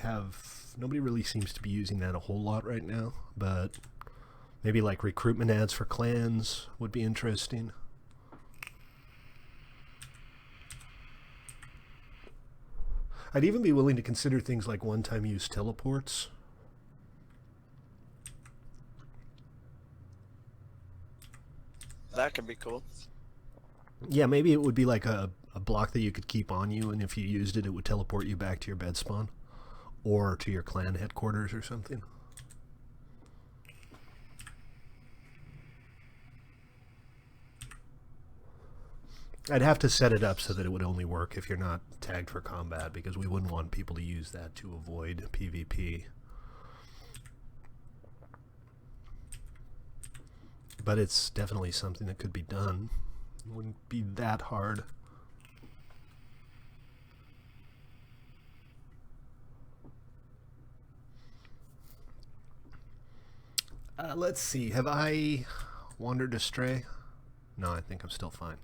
really seems to be using that a whole lot right now, but maybe like recruitment ads for clans would be interesting. I'd even be willing to consider things like one-time use teleports. That could be cool. Yeah, maybe it would be like a block that you could keep on you, and if you used it, it would teleport you back to your bed spawn. Or to your clan headquarters or something. I'd have to set it up so that it would only work if you're not tagged for combat, because we wouldn't want people to use that to avoid PvP. But it's definitely something that could be done. It wouldn't be that hard. Let's see. Have I wandered astray? No, I think I'm still fine.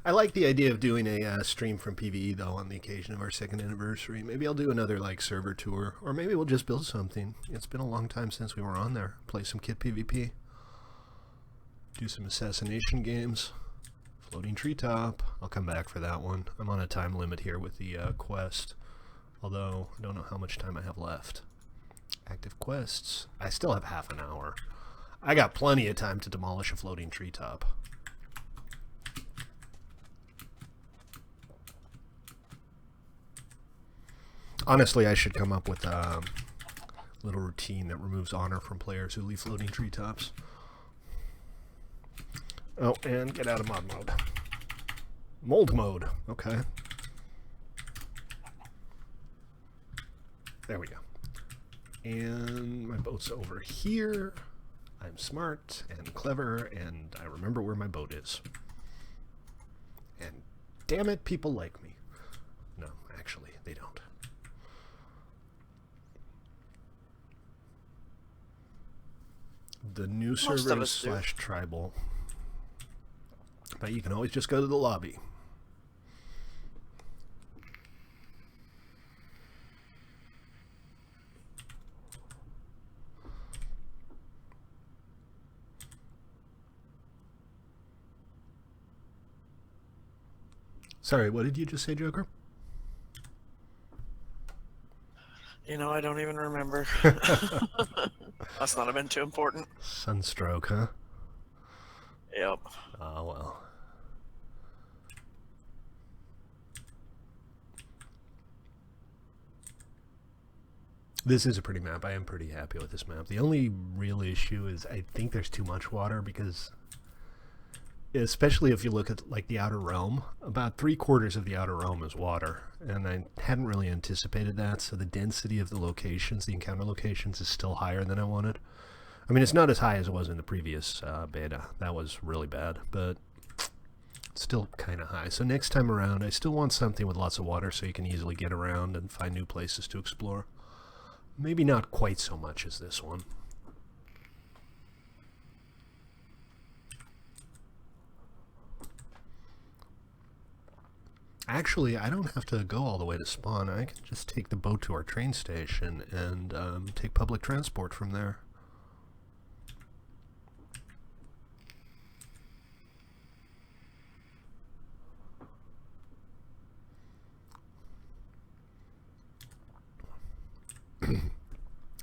I like the idea of doing a stream from PvE, though, on the occasion of our 2nd anniversary. Maybe I'll do another, like, server tour. Or maybe we'll just build something. It's been a long time since we were on there. Play some kit PvP. Do some assassination games. Floating treetop. I'll come back for that one. I'm on a time limit here with the quest. Although, I don't know how much time I have left. Active quests. I still have half an hour. I got plenty of time to demolish a floating treetop. Honestly, I should come up with a little routine that removes honor from players who leave floating treetops. Oh, and get out of mod mode. Mold mode. Okay. There we go. And my boat's over here. I'm smart and clever, and I remember where my boat is. And damn it, people like me. No, actually, they don't. The new server is /tribal. But you can always just go to the lobby. Sorry, what did you just say, Joker? You know, I don't even remember. Must not have been too important. Sunstroke, huh? Yep. Oh, well. This is a pretty map. I am pretty happy with this map. The only real issue is I think there's too much water because, especially if you look at like the Outer Realm, about 3/4 of the Outer Realm is water, and I hadn't really anticipated that, so the density of the locations, the encounter locations, is still higher than I wanted. I mean, it's not as high as it was in the previous beta. That was really bad, but it's still kind of high. So next time around, I still want something with lots of water so you can easily get around and find new places to explore. Maybe not quite so much as this one. Actually, I don't have to go all the way to spawn. I can just take the boat to our train station and take public transport from there.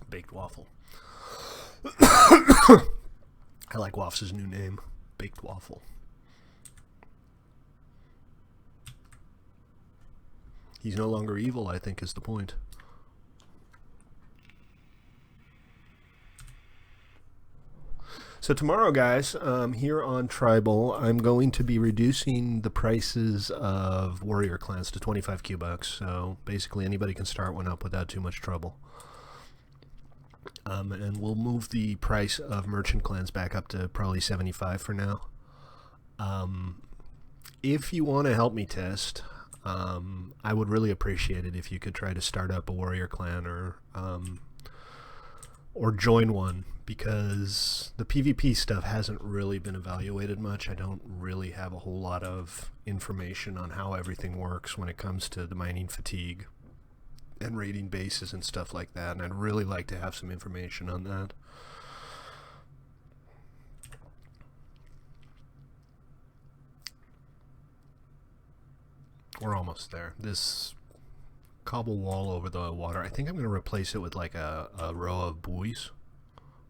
Baked Waffle. I like Waff's new name, Baked Waffle. He's no longer evil, I think, is the point. So tomorrow, guys, here on Tribal, I'm going to be reducing the prices of warrior clans to 25 Q-Bucks. So basically anybody can start one up without too much trouble. And we'll move the price of merchant clans back up to probably 75 for now. If you want to help me test, I would really appreciate it if you could try to start up a warrior clan or join one, because the PvP stuff hasn't really been evaluated much. I don't really have a whole lot of information on how everything works when it comes to the mining fatigue and raiding bases and stuff like that, and I'd really like to have some information on that. We're almost there. This cobble wall over the water, I think I'm going to replace it with like a row of buoys.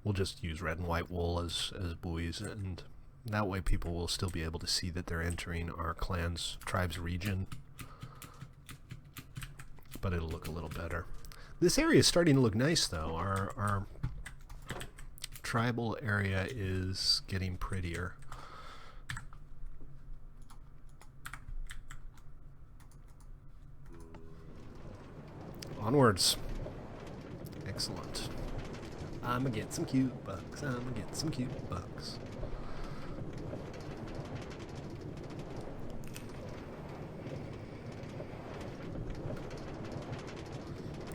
We'll just use red and white wool as buoys, and that way people will still be able to see that they're entering our clan's tribe's region. But it'll look a little better. This area is starting to look nice, though. Our tribal area is getting prettier. Onwards. Excellent. I'ma get some cute bucks. I'ma get some cute bucks.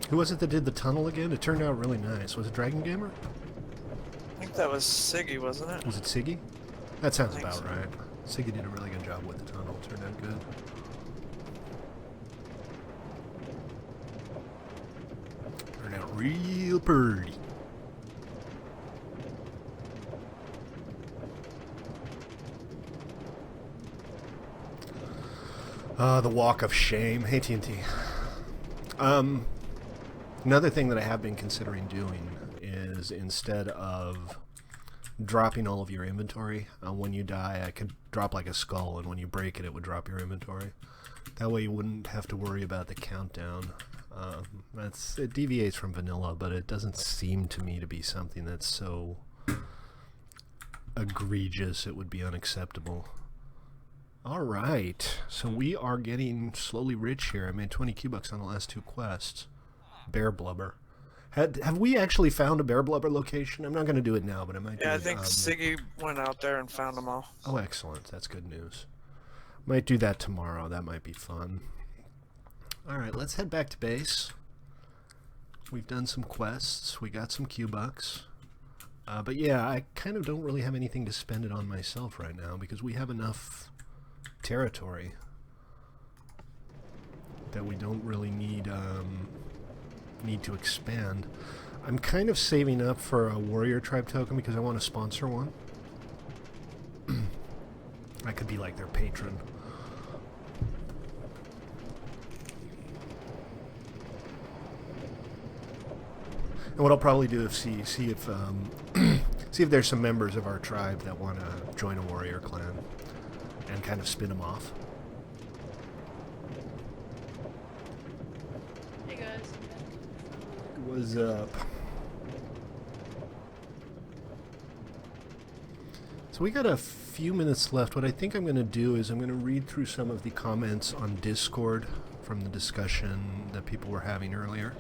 Who was it that did the tunnel again? It turned out really nice. Was it Dragon Gamer? I think that was Siggy, wasn't it? Was it Siggy? That sounds I think about so. right. Siggy did a really good job with the tunnel. Turned out good. Turned out real pretty. The walk of shame. Hey, TNT. Another thing that I have been considering doing is instead of dropping all of your inventory, when you die, I could drop like a skull, and when you break it, it would drop your inventory. That way you wouldn't have to worry about the countdown. It deviates from vanilla, but it doesn't seem to me to be something that's so egregious it would be unacceptable. Alright, so we are getting slowly rich here. I made 20 Q-Bucks on the last 2 quests. Bear blubber. Have we actually found a bear blubber location? I'm not going to do it now, but I might do it. Yeah, I think Siggy went out there and found them all. Oh, excellent. That's good news. Might do that tomorrow. That might be fun. Alright, let's head back to base. We've done some quests. We got some Q-Bucks. But yeah, I kind of don't really have anything to spend it on myself right now because we have enough territory that we don't really need to expand. I'm kind of saving up for a warrior tribe token because I want to sponsor one. I could be like their patron. And what I'll probably do is see if see if there's some members of our tribe that want to join a warrior clan and kind of spin them off. Hey guys. What's up? So we got a few minutes left. What I think I'm going to do is I'm going to read through some of the comments on Discord from the discussion that people were having earlier.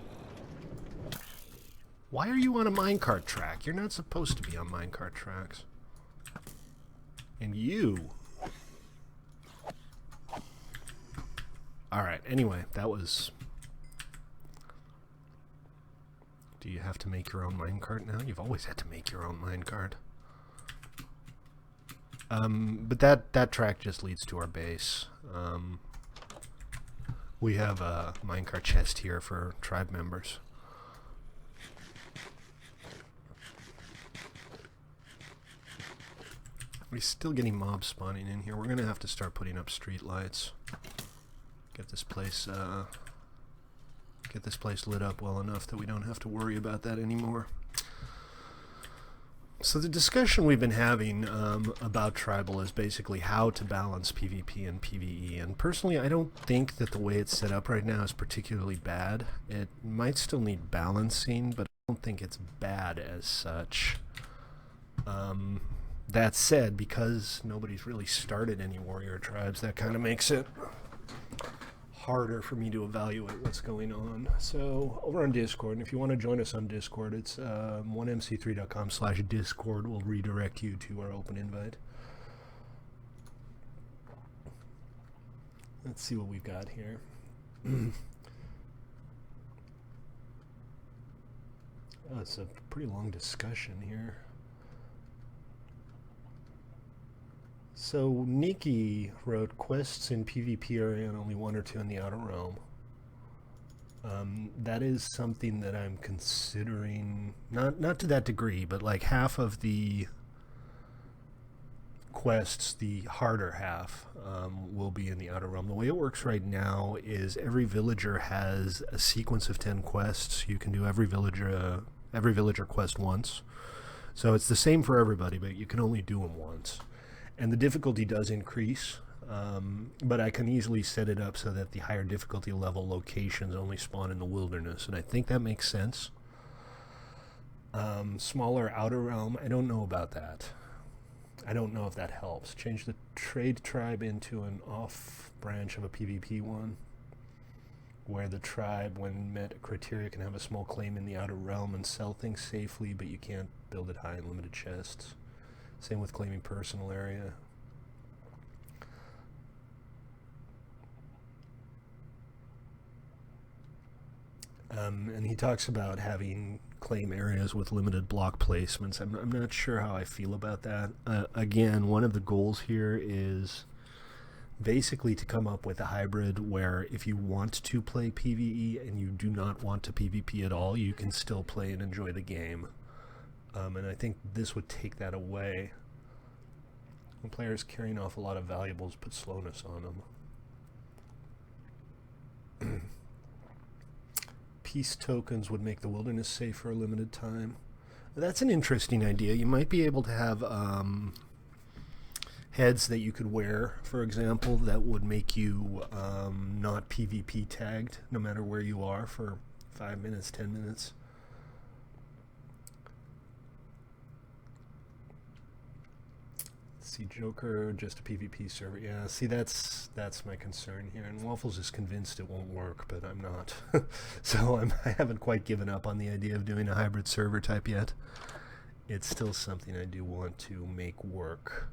Why are you on a minecart track? You're not supposed to be on minecart tracks. And you... Alright, anyway, that was... Do you have to make your own minecart now? You've always had to make your own minecart. But that track just leads to our base. We have a minecart chest here for tribe members. We're still getting mobs spawning in here. We're gonna have to start putting up street lights. Get this place lit up well enough that we don't have to worry about that anymore. So the discussion we've been having about Tribal is basically how to balance PvP and PvE. And personally, I don't think that the way it's set up right now is particularly bad. It might still need balancing, but I don't think it's bad as such. That said, because nobody's really started any warrior tribes, that kind of makes it harder for me to evaluate what's going on. So over on Discord, and if you want to join us on Discord, it's 1mc3.com/discord will redirect you to our open invite. Let's see what we've got here. Oh, it's a pretty long discussion here. So Nikki wrote, quests in PvP are in only 1 or 2 in the Outer Realm. That is something that I'm considering, not to that degree, but like half of the quests, the harder half, will be in the Outer Realm. The way it works right now is every villager has a sequence of 10 quests. You can do every villager quest once. So it's the same for everybody, but you can only do them once. And the difficulty does increase, but I can easily set it up so that the higher difficulty level locations only spawn in the wilderness, and I think that makes sense. Smaller Outer Realm, I don't know about that. I don't know if that helps. Change the trade tribe into an off branch of a PvP one. where the tribe, when met criteria, can have a small claim in the outer realm and sell things safely, but you can't build it high in limited chests. Same with claiming personal area. And he talks about having claim areas with limited block placements. I'm not sure how I feel about that. Again, one of the goals here is basically to come up with a hybrid where if you want to play PvE and you do not want to PvP at all, you can still play and enjoy the game. And I think this would take that away. When players carrying off a lot of valuables put slowness on them. Peace tokens would make the wilderness safe for a limited time. That's an interesting idea. You might be able to have heads that you could wear, for example, that would make you not PvP tagged no matter where you are for 5 minutes, 10 minutes. See, Joker, just a PvP server. Yeah, see, that's my concern here. And Waffles is convinced it won't work, but I'm not. So I haven't quite given up on the idea of doing a hybrid server type yet. It's still something I do want to make work.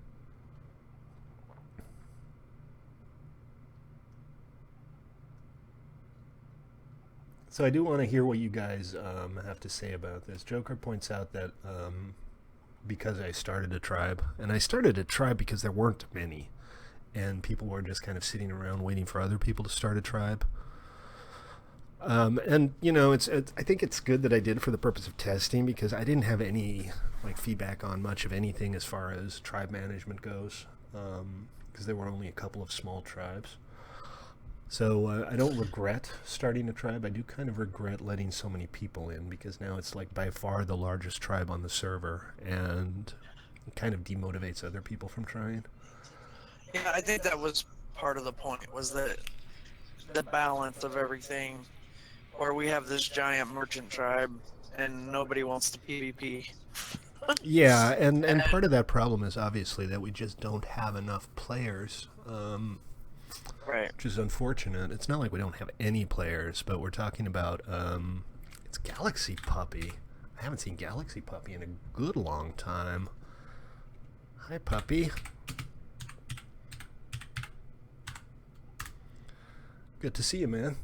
So I do want to hear what you guys have to say about this. Joker points out that because I started a tribe, and I started a tribe because there weren't many, and people were just kind of sitting around waiting for other people to start a tribe. And you know, I think it's good that I did for the purpose of testing, because I didn't have any like feedback on much of anything as far as tribe management goes, because there were only a couple of small tribes. So I don't regret starting a tribe. I do kind of regret letting so many people in, because now it's like by far the largest tribe on the server, and it kind of demotivates other people from trying. Yeah, I think that was part of the point, was that the balance of everything, where we have this giant merchant tribe and nobody wants to PvP. Yeah, and part of that problem is obviously that we just don't have enough players. Right. Which is unfortunate. It's not like we don't have any players, but we're talking about it's Galaxy Puppy. I haven't seen Galaxy Puppy in a good long time. Hi, Puppy. Good to see you, man.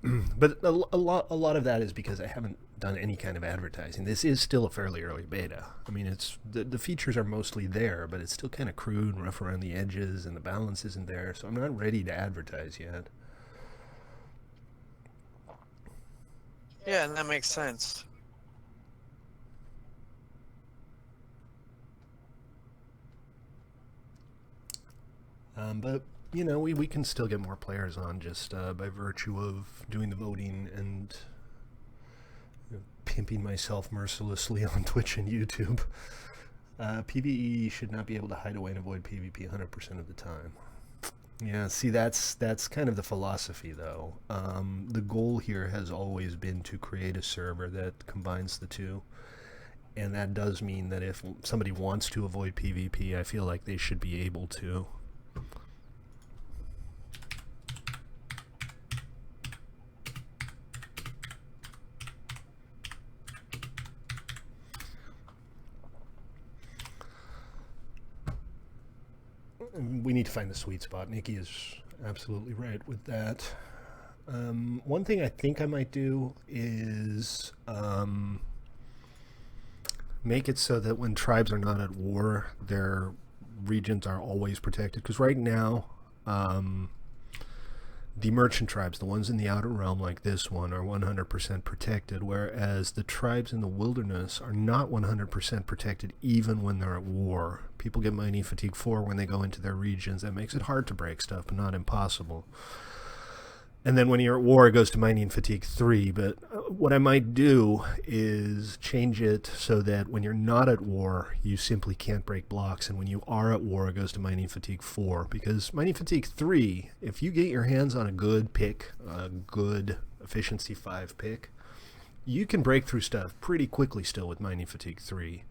But a lot of that is because I haven't done any kind of advertising. This is still a fairly early beta. I mean, it's the features are mostly there, but it's still kind of crude and rough around the edges, and the balance isn't there, so I'm not ready to advertise yet. Yeah, and that makes sense. But you know, we can still get more players on just by virtue of doing the voting and pimping myself mercilessly on Twitch and YouTube. PvE should not be able to hide away and avoid PvP 100% of the time. Yeah, see, that's kind of the philosophy, though. The goal here has always been to create a server that combines the two. And that does mean that if somebody wants to avoid PvP, I feel like they should be able to. We need to find the sweet spot. Nikki is absolutely right with that. One thing I think I might do is make it so that when tribes are not at war, their regions are always protected. Because right now, the merchant tribes, the ones in the outer realm like this one, are 100% protected, whereas the tribes in the wilderness are not 100% protected even when they're at war. People get mining fatigue 4 when they go into their regions. That makes it hard to break stuff, but not impossible. And then when you're at war, it goes to mining fatigue 3. But what I might do is change it so that when you're not at war, you simply can't break blocks. And when you are at war, it goes to mining fatigue 4. Because mining fatigue 3, if you get your hands on a good pick, a good efficiency 5 pick, you can break through stuff pretty quickly still with mining fatigue 3.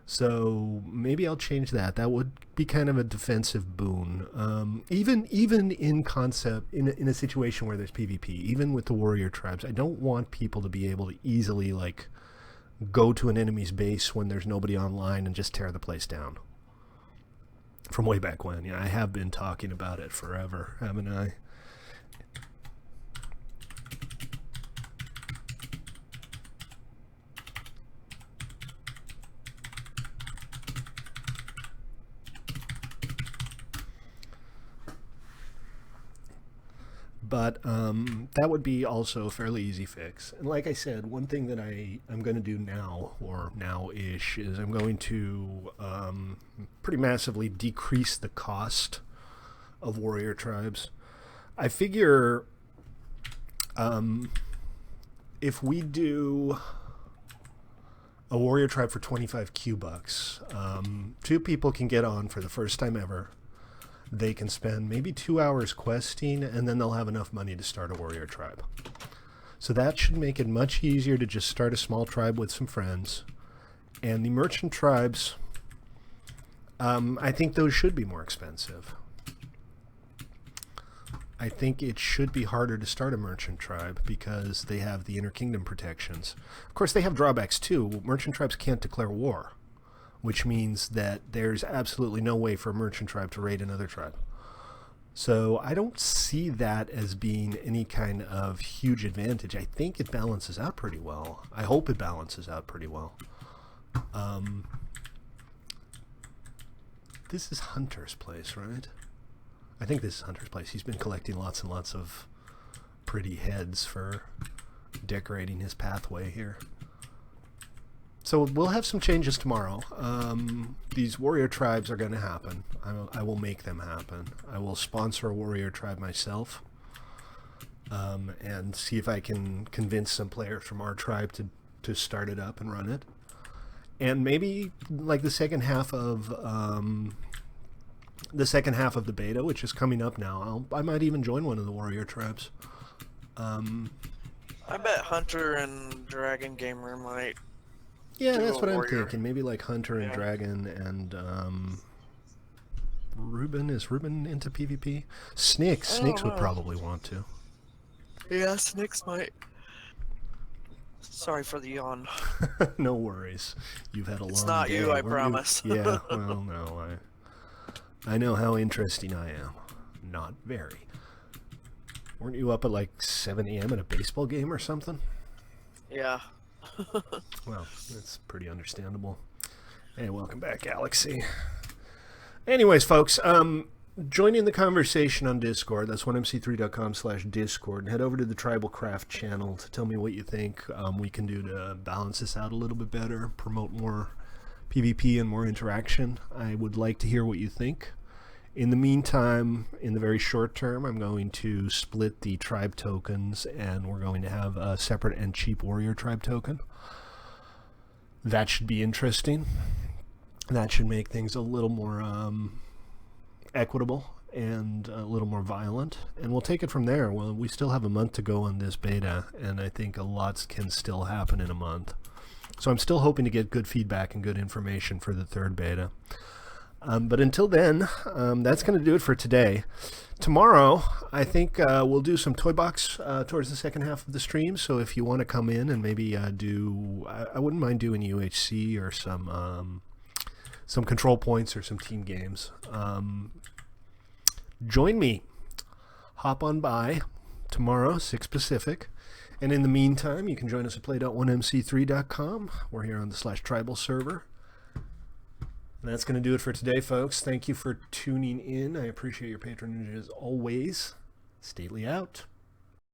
So maybe I'll change that. That would be kind of a defensive boon. Even in concept, in a situation where there's PvP, even with the warrior tribes, I don't want people to be able to easily like go to an enemy's base when there's nobody online and just tear the place down. From way back when, yeah, I have been talking about it forever, haven't I? But that would be also a fairly easy fix. And like I said, one thing that I'm going to do now, or now-ish, is I'm going to pretty massively decrease the cost of warrior tribes. I figure if we do a warrior tribe for 25 Q-bucks, 2 people can get on for the first time ever. They can spend maybe 2 hours questing, and then they'll have enough money to start a warrior tribe. So that should make it much easier to just start a small tribe with some friends. And the merchant tribes, I think those should be more expensive. I think it should be harder to start a merchant tribe because they have the inter-kingdom protections. Of course, they have drawbacks too. Merchant tribes can't declare war, which means that there's absolutely no way for a merchant tribe to raid another tribe. So I don't see that as being any kind of huge advantage. I think it balances out pretty well. I hope it balances out pretty well. This is Hunter's place, right? I think this is Hunter's place. He's been collecting lots and lots of pretty heads for decorating his pathway here. So we'll have some changes tomorrow. These warrior tribes are going to happen. I will make them happen. I will sponsor a warrior tribe myself and see if I can convince some players from our tribe to start it up and run it. And maybe like the second half of the beta, which is coming up now, I might even join one of the warrior tribes. I bet Hunter and Dragon Gamer might. Yeah, that's what warrior. I'm thinking. Maybe like Hunter and Dragon and Ruben. Is Ruben into PvP? Snicks would probably want to. Yeah, Snicks might. Sorry for the yawn. No worries. You've had a long day. It's not you, I promise. Yeah, well, no. I know how interesting I am. Not very. Weren't you up at like 7 a.m. at a baseball game or something? Yeah. Well, that's pretty understandable. Hey, welcome back, Galaxy. Anyways, folks, join in the conversation on Discord. That's 1mc3.com/Discord. And head over to the TribalCraft channel to tell me what you think we can do to balance this out a little bit better, promote more PvP and more interaction. I would like to hear what you think. In the meantime, in the very short term, I'm going to split the tribe tokens, and we're going to have a separate and cheap warrior tribe token. That should be interesting. That should make things a little more equitable and a little more violent. And we'll take it from there. Well, we still have a month to go on this beta, and I think a lot can still happen in a month. So I'm still hoping to get good feedback and good information for the third beta. But until then, that's going to do it for today. Tomorrow, I think we'll do some ToyBox towards the second half of the stream. So if you want to come in and maybe I wouldn't mind doing UHC or some control points or some team games. Join me. Hop on by tomorrow, 6 Pacific. And in the meantime, you can join us at play.1mc3.com. We're here on the /tribal server. And that's going to do it for today, folks. Thank you for tuning in. I appreciate your patronage as always. Stately out.